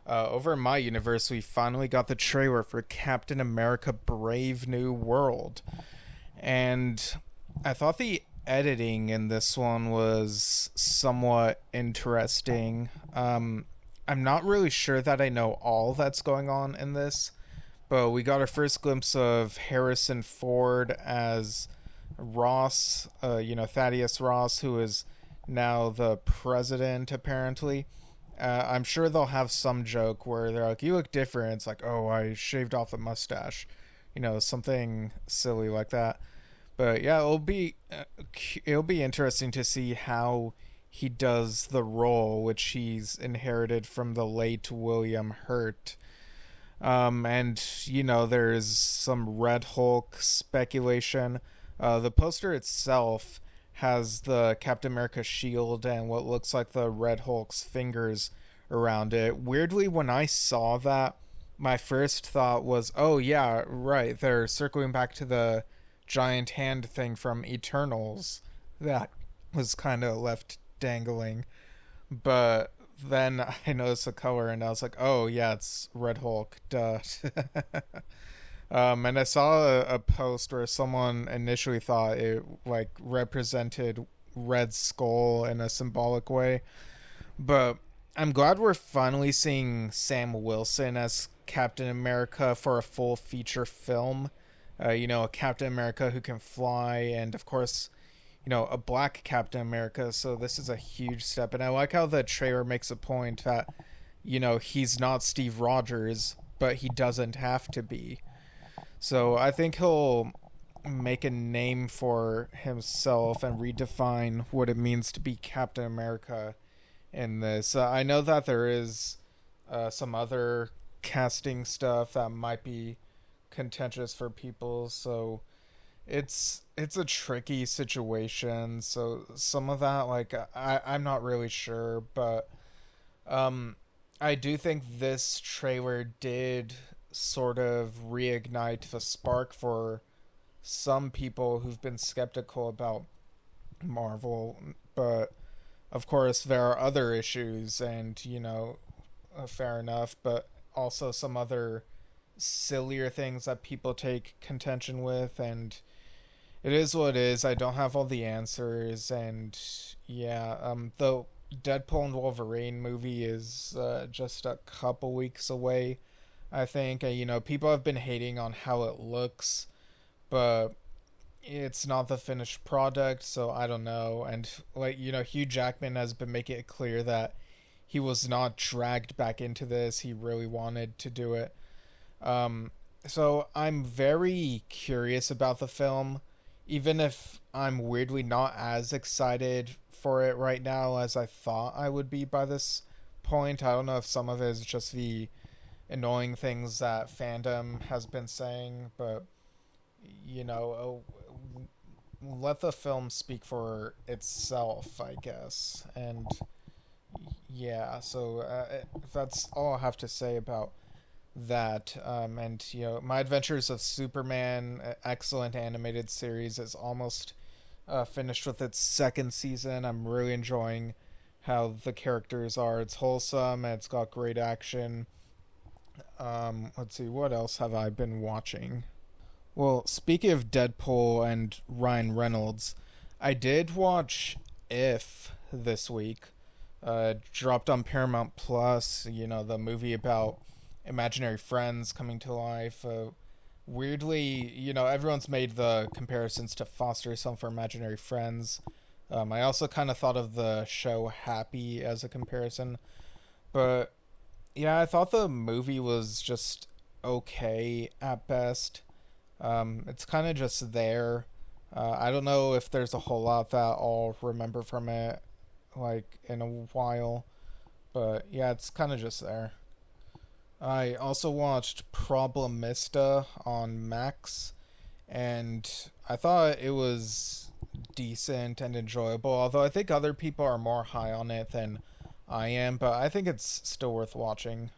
over in my universe, we finally got the trailer for Captain America Brave New World. And I thought the editing in this one was somewhat interesting. I'm not really sure that I know all that's going on in this, but we got our first glimpse of Harrison Ford as Ross, Thaddeus Ross, who is now the president, apparently. I'm sure they'll have some joke where they're like, "You look different." It's like, "Oh, I shaved off the mustache," something silly like that. But yeah, it'll be interesting to see how he does the role, which he's inherited from the late William Hurt. And there's some Red Hulk speculation. The poster itself has the Captain America shield and what looks like the Red Hulk's fingers around it. Weirdly, when I saw that, my first thought was, oh yeah, right, they're circling back to the giant hand thing from Eternals that was kind of left dangling. But then I noticed the color and I was like, oh yeah, it's Red Hulk, duh. And I saw a post where someone initially thought it like represented Red Skull in a symbolic way, but I'm glad we're finally seeing Sam Wilson as Captain America for a full feature film. A Captain America who can fly, and of course, a black Captain America. So this is a huge step, and I like how the trailer makes a point that, he's not Steve Rogers, but he doesn't have to be. So I think he'll make a name for himself and redefine what it means to be Captain America in this. I know that there is some other casting stuff that might be contentious for people, so it's a tricky situation. So some of that, like, I'm not really sure, but I do think this trailer did sort of reignite the spark for some people who've been skeptical about Marvel, but of course there are other issues, and fair enough, but also some other sillier things that people take contention with, and it is what it is. I don't have all the answers, and yeah, the Deadpool and Wolverine movie is just a couple weeks away, I think. People have been hating on how it looks, but it's not the finished product, so I don't know. And like, Hugh Jackman has been making it clear that he was not dragged back into this. He really wanted to do it. So I'm very curious about the film, even if I'm weirdly not as excited for it right now as I thought I would be by this point. I don't know if some of it is just the annoying things that fandom has been saying, but let the film speak for itself, I guess. And yeah, so that's all I have to say about that. And My Adventures of Superman, excellent animated series, is almost finished with its second season. I'm really enjoying how the characters are. It's wholesome and it's got great action. Let's see, what else have I been watching? Well, speaking of Deadpool and Ryan Reynolds, I did watch If this week. Dropped on Paramount Plus, the movie about imaginary friends coming to life. Weirdly, everyone's made the comparisons to Foster Some for Imaginary Friends. I also kind of thought of the show Happy as a comparison. But yeah, I thought the movie was just okay at best. It's kind of just there. I don't know if there's a whole lot that I'll remember from it, like, in a while. But yeah, it's kind of just there. I also watched Problemista on Max, and I thought it was decent and enjoyable, although I think other people are more high on it than I am, but I think it's still worth watching.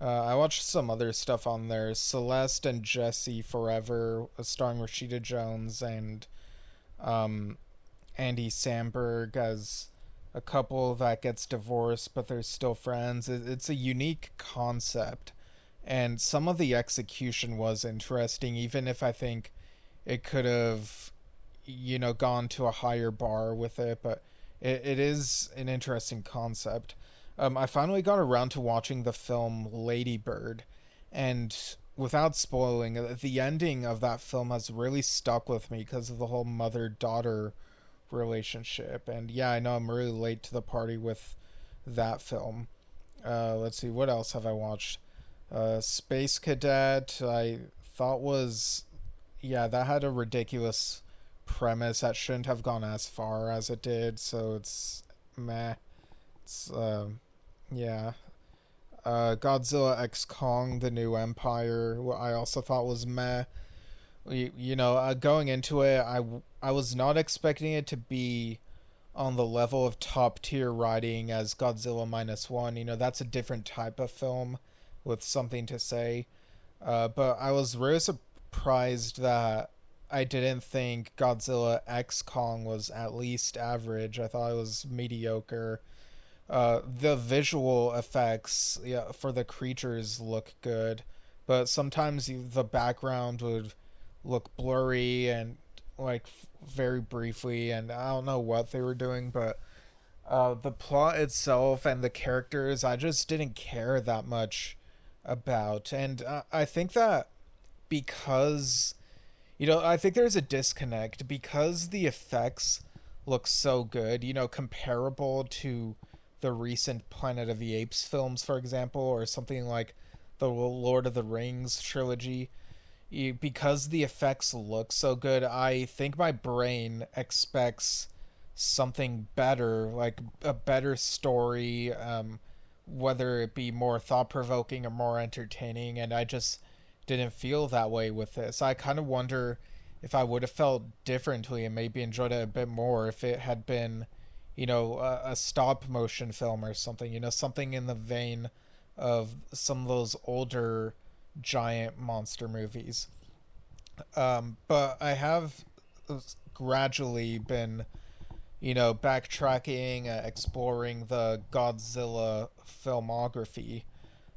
I watched some other stuff on there. Celeste and Jesse Forever, starring Rashida Jones and Andy Samberg as a couple that gets divorced, but they're still friends. It's a unique concept, and some of the execution was interesting, even if I think it could have, gone to a higher bar with it, but it is an interesting concept. I finally got around to watching the film Lady Bird, and without spoiling, the ending of that film has really stuck with me because of the whole mother-daughter relationship. And yeah, I know I'm really late to the party with that film. Let's see, what else have I watched? Space Cadet, I thought was, yeah, that had a ridiculous premise that shouldn't have gone as far as it did, so it's meh. It's, yeah. Godzilla X Kong, The New Empire, I also thought was meh. Going into it, I was not expecting it to be on the level of top tier writing as Godzilla Minus One. That's a different type of film with something to say. But I was really surprised that I didn't think Godzilla X Kong was at least average. I thought it was mediocre. The visual effects, yeah, for the creatures look good, but sometimes the background would look blurry and like very briefly, and I don't know what they were doing, but the plot itself and the characters, I just didn't care that much about, and I think that because I think there's a disconnect because the effects look so good, comparable to the recent Planet of the Apes films, for example, or something like the Lord of the Rings trilogy. Because the effects look so good, I think my brain expects something better, like a better story, whether it be more thought provoking or more entertaining, and I just didn't feel that way with this. I kind of wonder if I would have felt differently and maybe enjoyed it a bit more if it had been, a stop motion film or something, something in the vein of some of those older giant monster movies. But I have gradually been, backtracking, exploring the Godzilla filmography.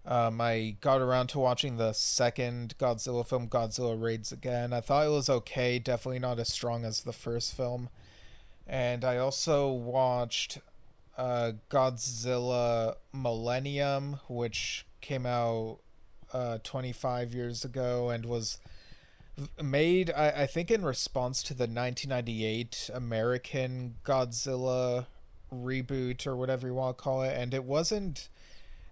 I got around to watching the second Godzilla film, Godzilla Raids Again. I thought it was okay, definitely not as strong as the first film. And I also watched Godzilla Millennium, which came out 25 years ago and was made, I think, in response to the 1998 American Godzilla reboot or whatever you want to call it. And it wasn't,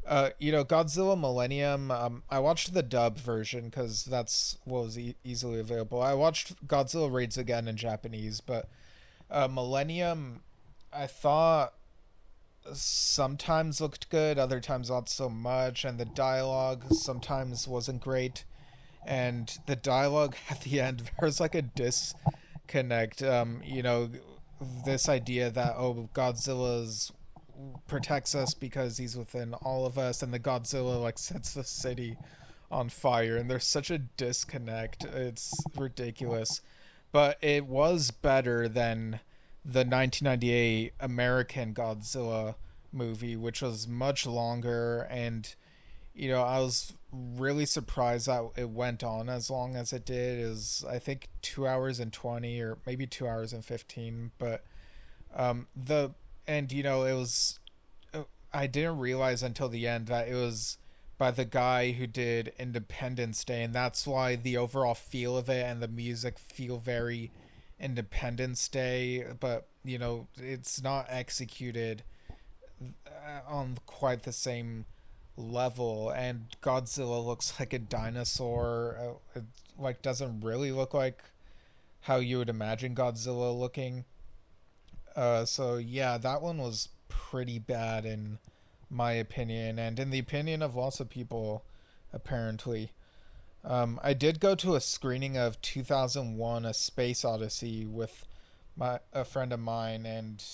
Godzilla Millennium. I watched the dub version because that's what was easily available. I watched Godzilla Raids Again in Japanese, but Millennium, I thought sometimes looked good, other times not so much, and the dialogue sometimes wasn't great. And the dialogue at the end, there's like a disconnect. This idea that Godzilla's protects us because he's within all of us, and the Godzilla like sets the city on fire, and there's such a disconnect. It's ridiculous, but it was better than the 1998 American Godzilla movie, which was much longer, and I was really surprised that it went on as long as it did. Is I think 2 hours and 20 or maybe 2 hours and 15, but it was, I didn't realize until the end that it was by the guy who did Independence Day, and that's why the overall feel of it and the music feel very Independence Day, but it's not executed on quite the same level, and Godzilla looks like a dinosaur. It like doesn't really look like how you would imagine Godzilla looking. So yeah, that one was pretty bad in my opinion, and in the opinion of lots of people, apparently. I did go to a screening of 2001: A Space Odyssey with a friend of mine, and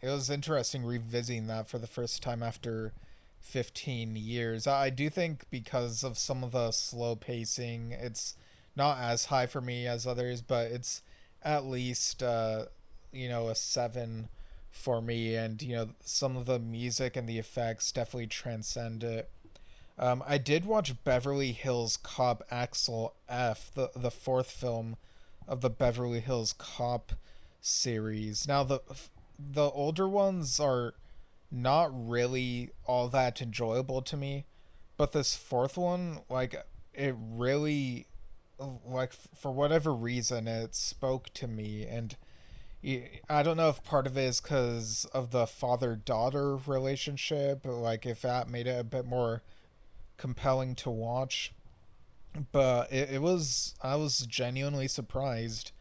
it was interesting revisiting that for the first time after 15 years. I do think because of some of the slow pacing, it's not as high for me as others, but it's at least a 7 for me, and some of the music and the effects definitely transcend it. I did watch Beverly Hills Cop Axel F, the fourth film of the Beverly Hills Cop series. Now the older ones are not really all that enjoyable to me, but this fourth one, like, it really, like, for whatever reason, it spoke to me. And I don't know if part of it is because of the father-daughter relationship, like if that made it a bit more compelling to watch. But I was genuinely surprised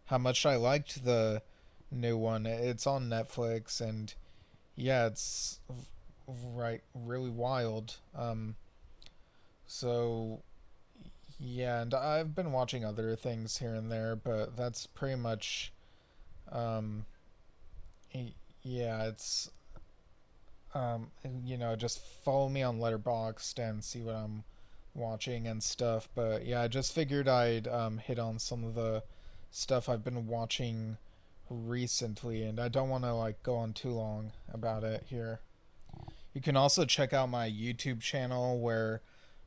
how much I liked the new one. It's on Netflix, and yeah, it's right really wild. So yeah, and I've been watching other things here and there, but that's pretty much um, yeah, it's um, just follow me on Letterboxd and see what I'm watching and stuff. But yeah, I just figured I'd hit on some of the stuff I've been watching recently, and I don't want to like go on too long about it here. You can also check out my YouTube channel where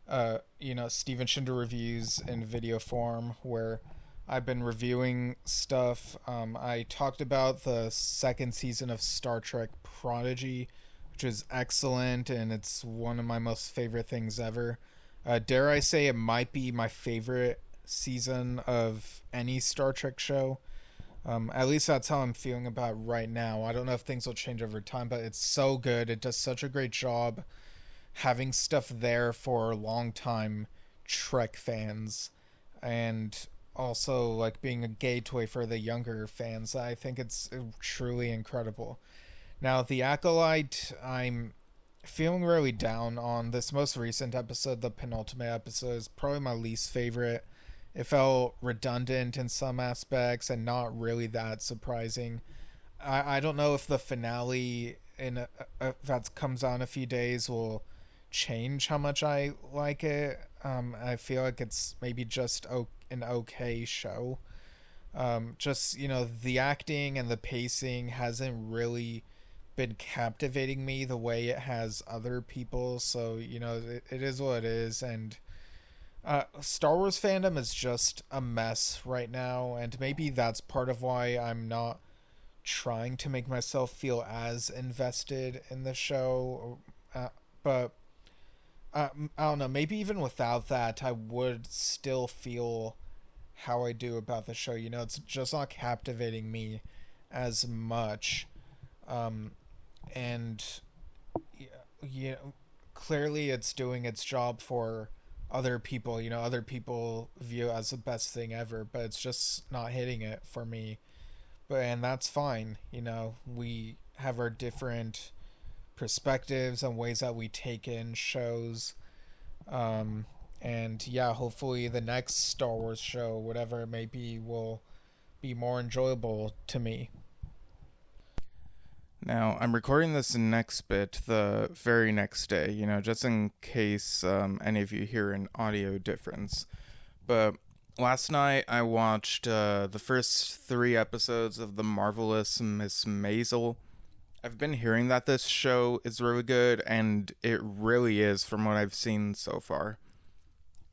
Steven Shinder reviews in video form, where I've been reviewing stuff. I talked about the second season of Star Trek Prodigy, which is excellent, and it's one of my most favorite things ever. Dare I say it might be my favorite season of any Star Trek show. At least that's how I'm feeling about it right now. I don't know if things will change over time, but it's so good. It does such a great job having stuff there for long-time Trek fans, and also like being a gateway for the younger fans. I think it's truly incredible. Now, The Acolyte, I'm feeling really down on. This most recent episode, the penultimate episode, is probably my least favorite. It felt redundant in some aspects and not really that surprising. I don't know if the finale that comes out in a few days will change how much I like it. I feel like it's maybe just an okay show. Just the acting and the pacing hasn't really been captivating me the way it has other people. So it is what it is, and Star Wars fandom is just a mess right now, and maybe that's part of why I'm not trying to make myself feel as invested in the show. But I don't know. Maybe even without that, I would still feel how I do about the show. It's just not captivating me as much. Um, and yeah, clearly it's doing its job for other people. Other people view it as the best thing ever, but it's just not hitting it for me. And that's fine. We have our different perspectives and ways that we take in shows. And yeah, hopefully the next Star Wars show, whatever it may be, will be more enjoyable to me. Now, I'm recording this next bit the very next day, just in case any of you hear an audio difference. But last night I watched the first 3 episodes of The Marvelous Miss Maisel. I've been hearing that this show is really good, and it really is from what I've seen so far.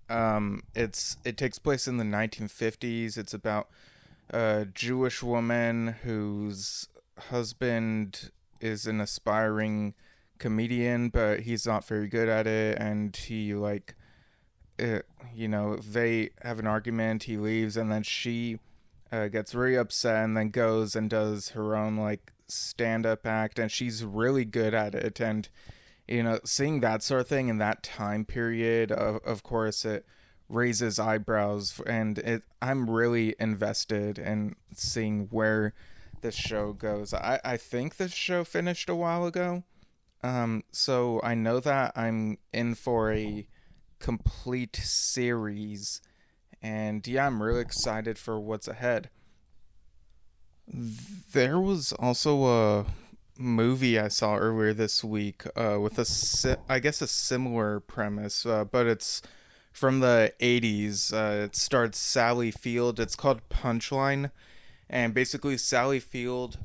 It takes place in the 1950s. It's about a Jewish woman whose husband is an aspiring comedian, but he's not very good at it, and he they have an argument, he leaves, and then she gets really upset and then goes and does her own stand-up act, and she's really good at it. And seeing that sort of thing in that time period, of course it raises eyebrows, and I'm really invested in seeing where this show goes. I think this show finished a while ago, so I know that I'm in for a complete series, and yeah, I'm really excited for what's ahead. There was also a movie I saw earlier this week with I guess a similar premise, but it's from the 80s. It starts Sally Field. It's called Punchline, and basically Sally Field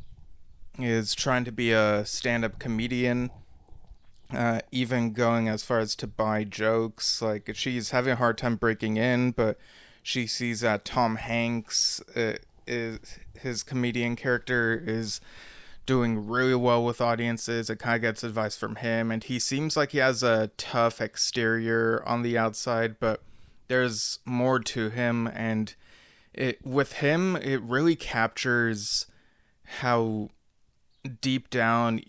is trying to be a stand-up comedian, even going as far as to buy jokes. She's having a hard time breaking in, but she sees that Tom Hanks is his comedian character is doing really well with audiences. It kind of gets advice from him, and he seems like he has a tough exterior on the outside, but there's more to him, and it really captures how deep down,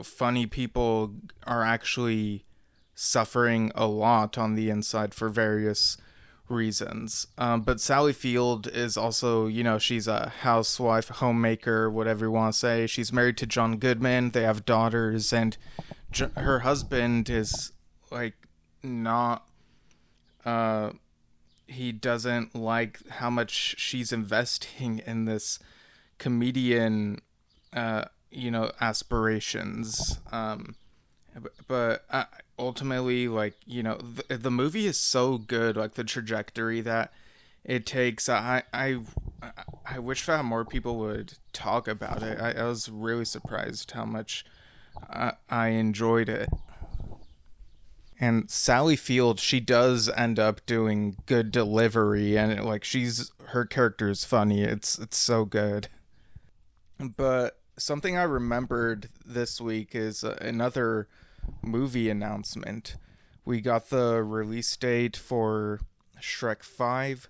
funny people are actually suffering a lot on the inside for various reasons. But Sally Field is also, she's a housewife, homemaker, whatever you want to say. She's married to John Goodman. They have daughters, and her husband is like not. He doesn't like how much she's investing in this comedian, aspirations. But ultimately, like, the movie is so good, like the trajectory that it takes. I wish that more people would talk about it. I was really surprised how much I enjoyed it. And Sally Field, she does end up doing good delivery, and her character is funny. It's so good. But something I remembered this week is another movie announcement. We got the release date for Shrek 5,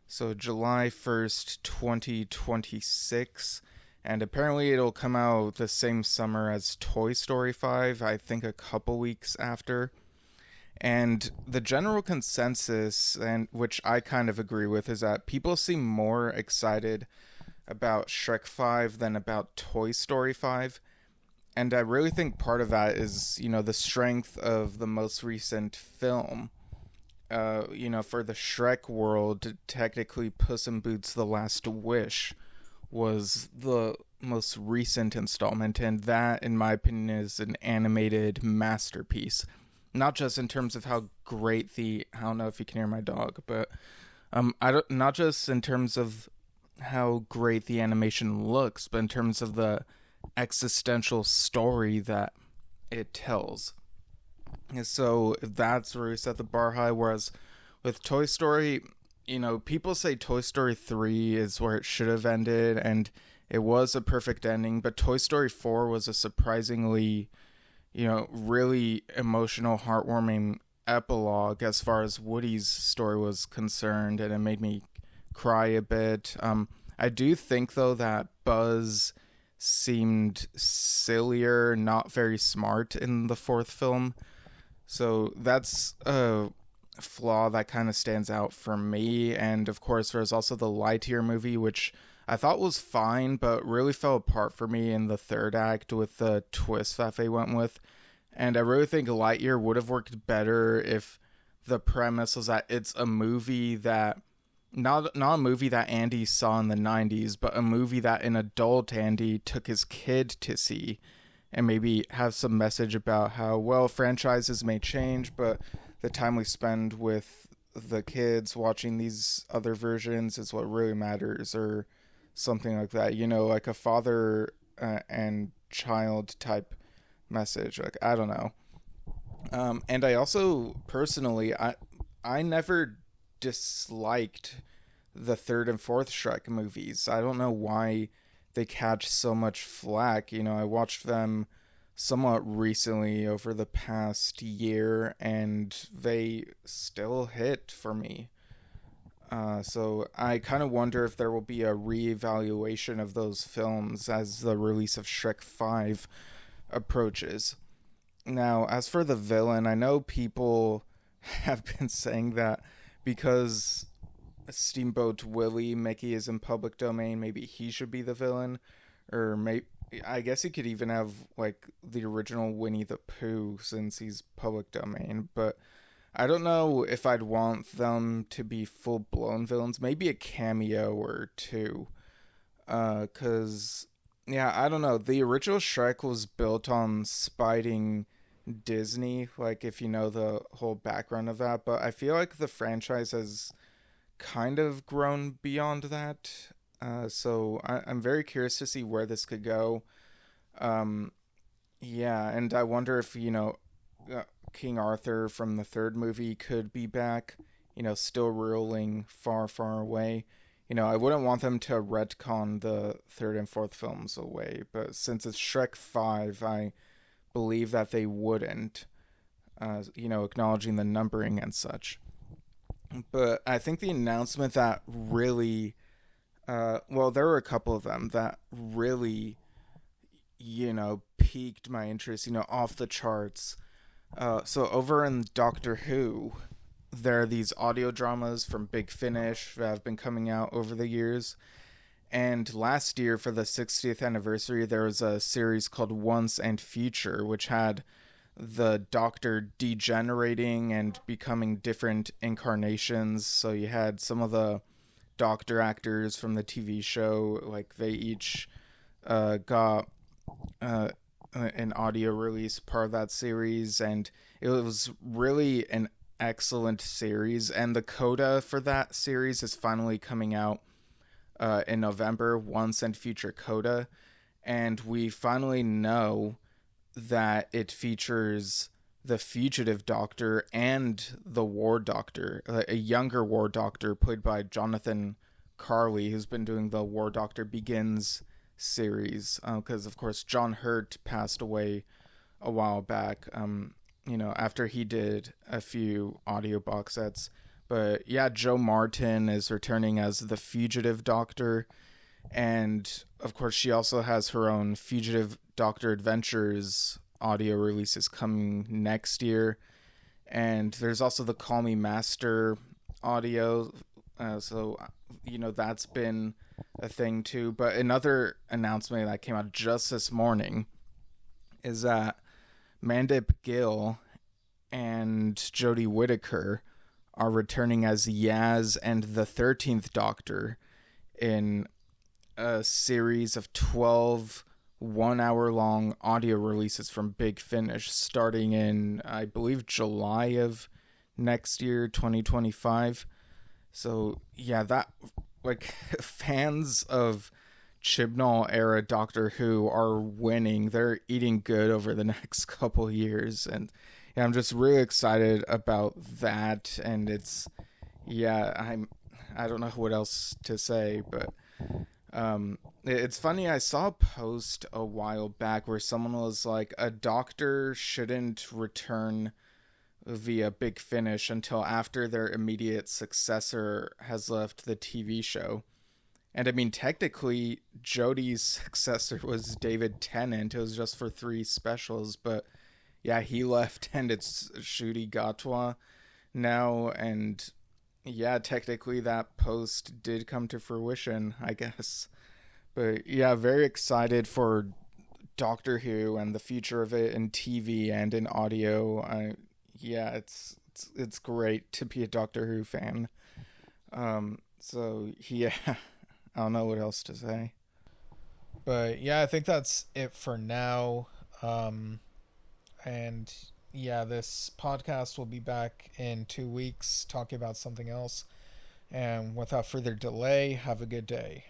so July 1st, 2026. And apparently it'll come out the same summer as Toy Story 5, I think a couple weeks after. And the general consensus, and which I kind of agree with, is that people seem more excited about Shrek 5 than about Toy Story 5. And I really think part of that is, the strength of the most recent film. For the Shrek world, technically Puss in Boots: The Last Wish was the most recent installment, and that, in my opinion, is an animated masterpiece. Not just in terms of how great I don't know if you can hear my dog, but not just in terms of how great the animation looks, but in terms of the existential story that it tells. And so that's where we set the bar high. Whereas with Toy Story, people say Toy Story 3 is where it should have ended, and it was a perfect ending, but Toy Story 4 was a surprisingly, really emotional, heartwarming epilogue as far as Woody's story was concerned, and it made me cry a bit. I do think, though, that Buzz seemed sillier, not very smart in the fourth film. So that's a flaw that kind of stands out for me. And of course, there's also the Lightyear movie, which I thought was fine, but really fell apart for me in the third act with the twist that they went with. And I really think Lightyear would have worked better if the premise was that it's a movie that not a movie that Andy saw in the 90s, but a movie that an adult Andy took his kid to see, and maybe have some message about how, well, franchises may change, but the time we spend with the kids watching these other versions is what really matters, or something like that. Like a father and child type message. Like, I don't know. And I also, personally, I never disliked the third and fourth Shrek movies. I don't know why they catch so much flack. I watched them somewhat recently over the past year, and they still hit for me. So I kind of wonder if there will be a reevaluation of those films as the release of Shrek 5 approaches. Now, as for the villain, I know people have been saying that because Steamboat Willie Mickey is in public domain, maybe he should be the villain, or maybe I guess he could even have like the original Winnie the Pooh since he's public domain. But I don't know if I'd want them to be full blown villains. Maybe a cameo or two, because yeah, I don't know. The original Shrek was built on spiting Disney, like if you know the whole background of that, but I feel like the franchise has kind of grown beyond that. So I'm very curious to see where this could go. Yeah, and I wonder if, King Arthur from the third movie could be back, still ruling far, far away. I wouldn't want them to retcon the third and fourth films away, but since it's Shrek 5, I believe that they wouldn't, acknowledging the numbering and such. But I think the announcement that really, there were a couple of them that really piqued my interest, off the charts. So over in Doctor Who, there are these audio dramas from Big Finish that have been coming out over the years. And last year, for the 60th anniversary, there was a series called Once and Future, which had the Doctor degenerating and becoming different incarnations. So you had some of the Doctor actors from the TV show, like they each got an audio release part of that series, and it was really an excellent series. And the coda for that series is finally coming out in November, Once and Future Coda, and we finally know that it features the fugitive doctor and the war doctor, a younger war doctor played by Jonathan Carley, who's been doing the War Doctor Begins series, because of course John Hurt passed away a while back, after he did a few audio box sets. But yeah, Joe Martin is returning as the fugitive doctor, and of course she also has her own Fugitive Doctor Adventures audio releases coming next year. And there's also the Call Me Master audio, so that's been a thing too. But another announcement that came out just this morning is that Mandip Gill and Jodie Whittaker are returning as Yaz and the 13th Doctor in a series of 12 1-hour-long audio releases from Big Finish, starting in, I believe, July of next year, 2025. So yeah, that, fans of Chibnall era Doctor Who are winning. They're eating good over the next couple years, and yeah, I'm just really excited about that. And I don't know what else to say, but it's funny, I saw a post a while back where someone was like, a doctor shouldn't return via Big Finish until after their immediate successor has left the TV show. And I mean, technically, Jodie's successor was David Tennant. It was just for 3 specials, but yeah, he left, and it's Ncuti Gatwa now. And yeah, technically that post did come to fruition, I guess. But yeah, very excited for Doctor Who and the future of it in TV and in audio. It's great to be a Doctor Who fan. So yeah, I don't know what else to say. But yeah, I think that's it for now. And yeah, this podcast will be back in 2 weeks talking about something else. And without further delay, have a good day.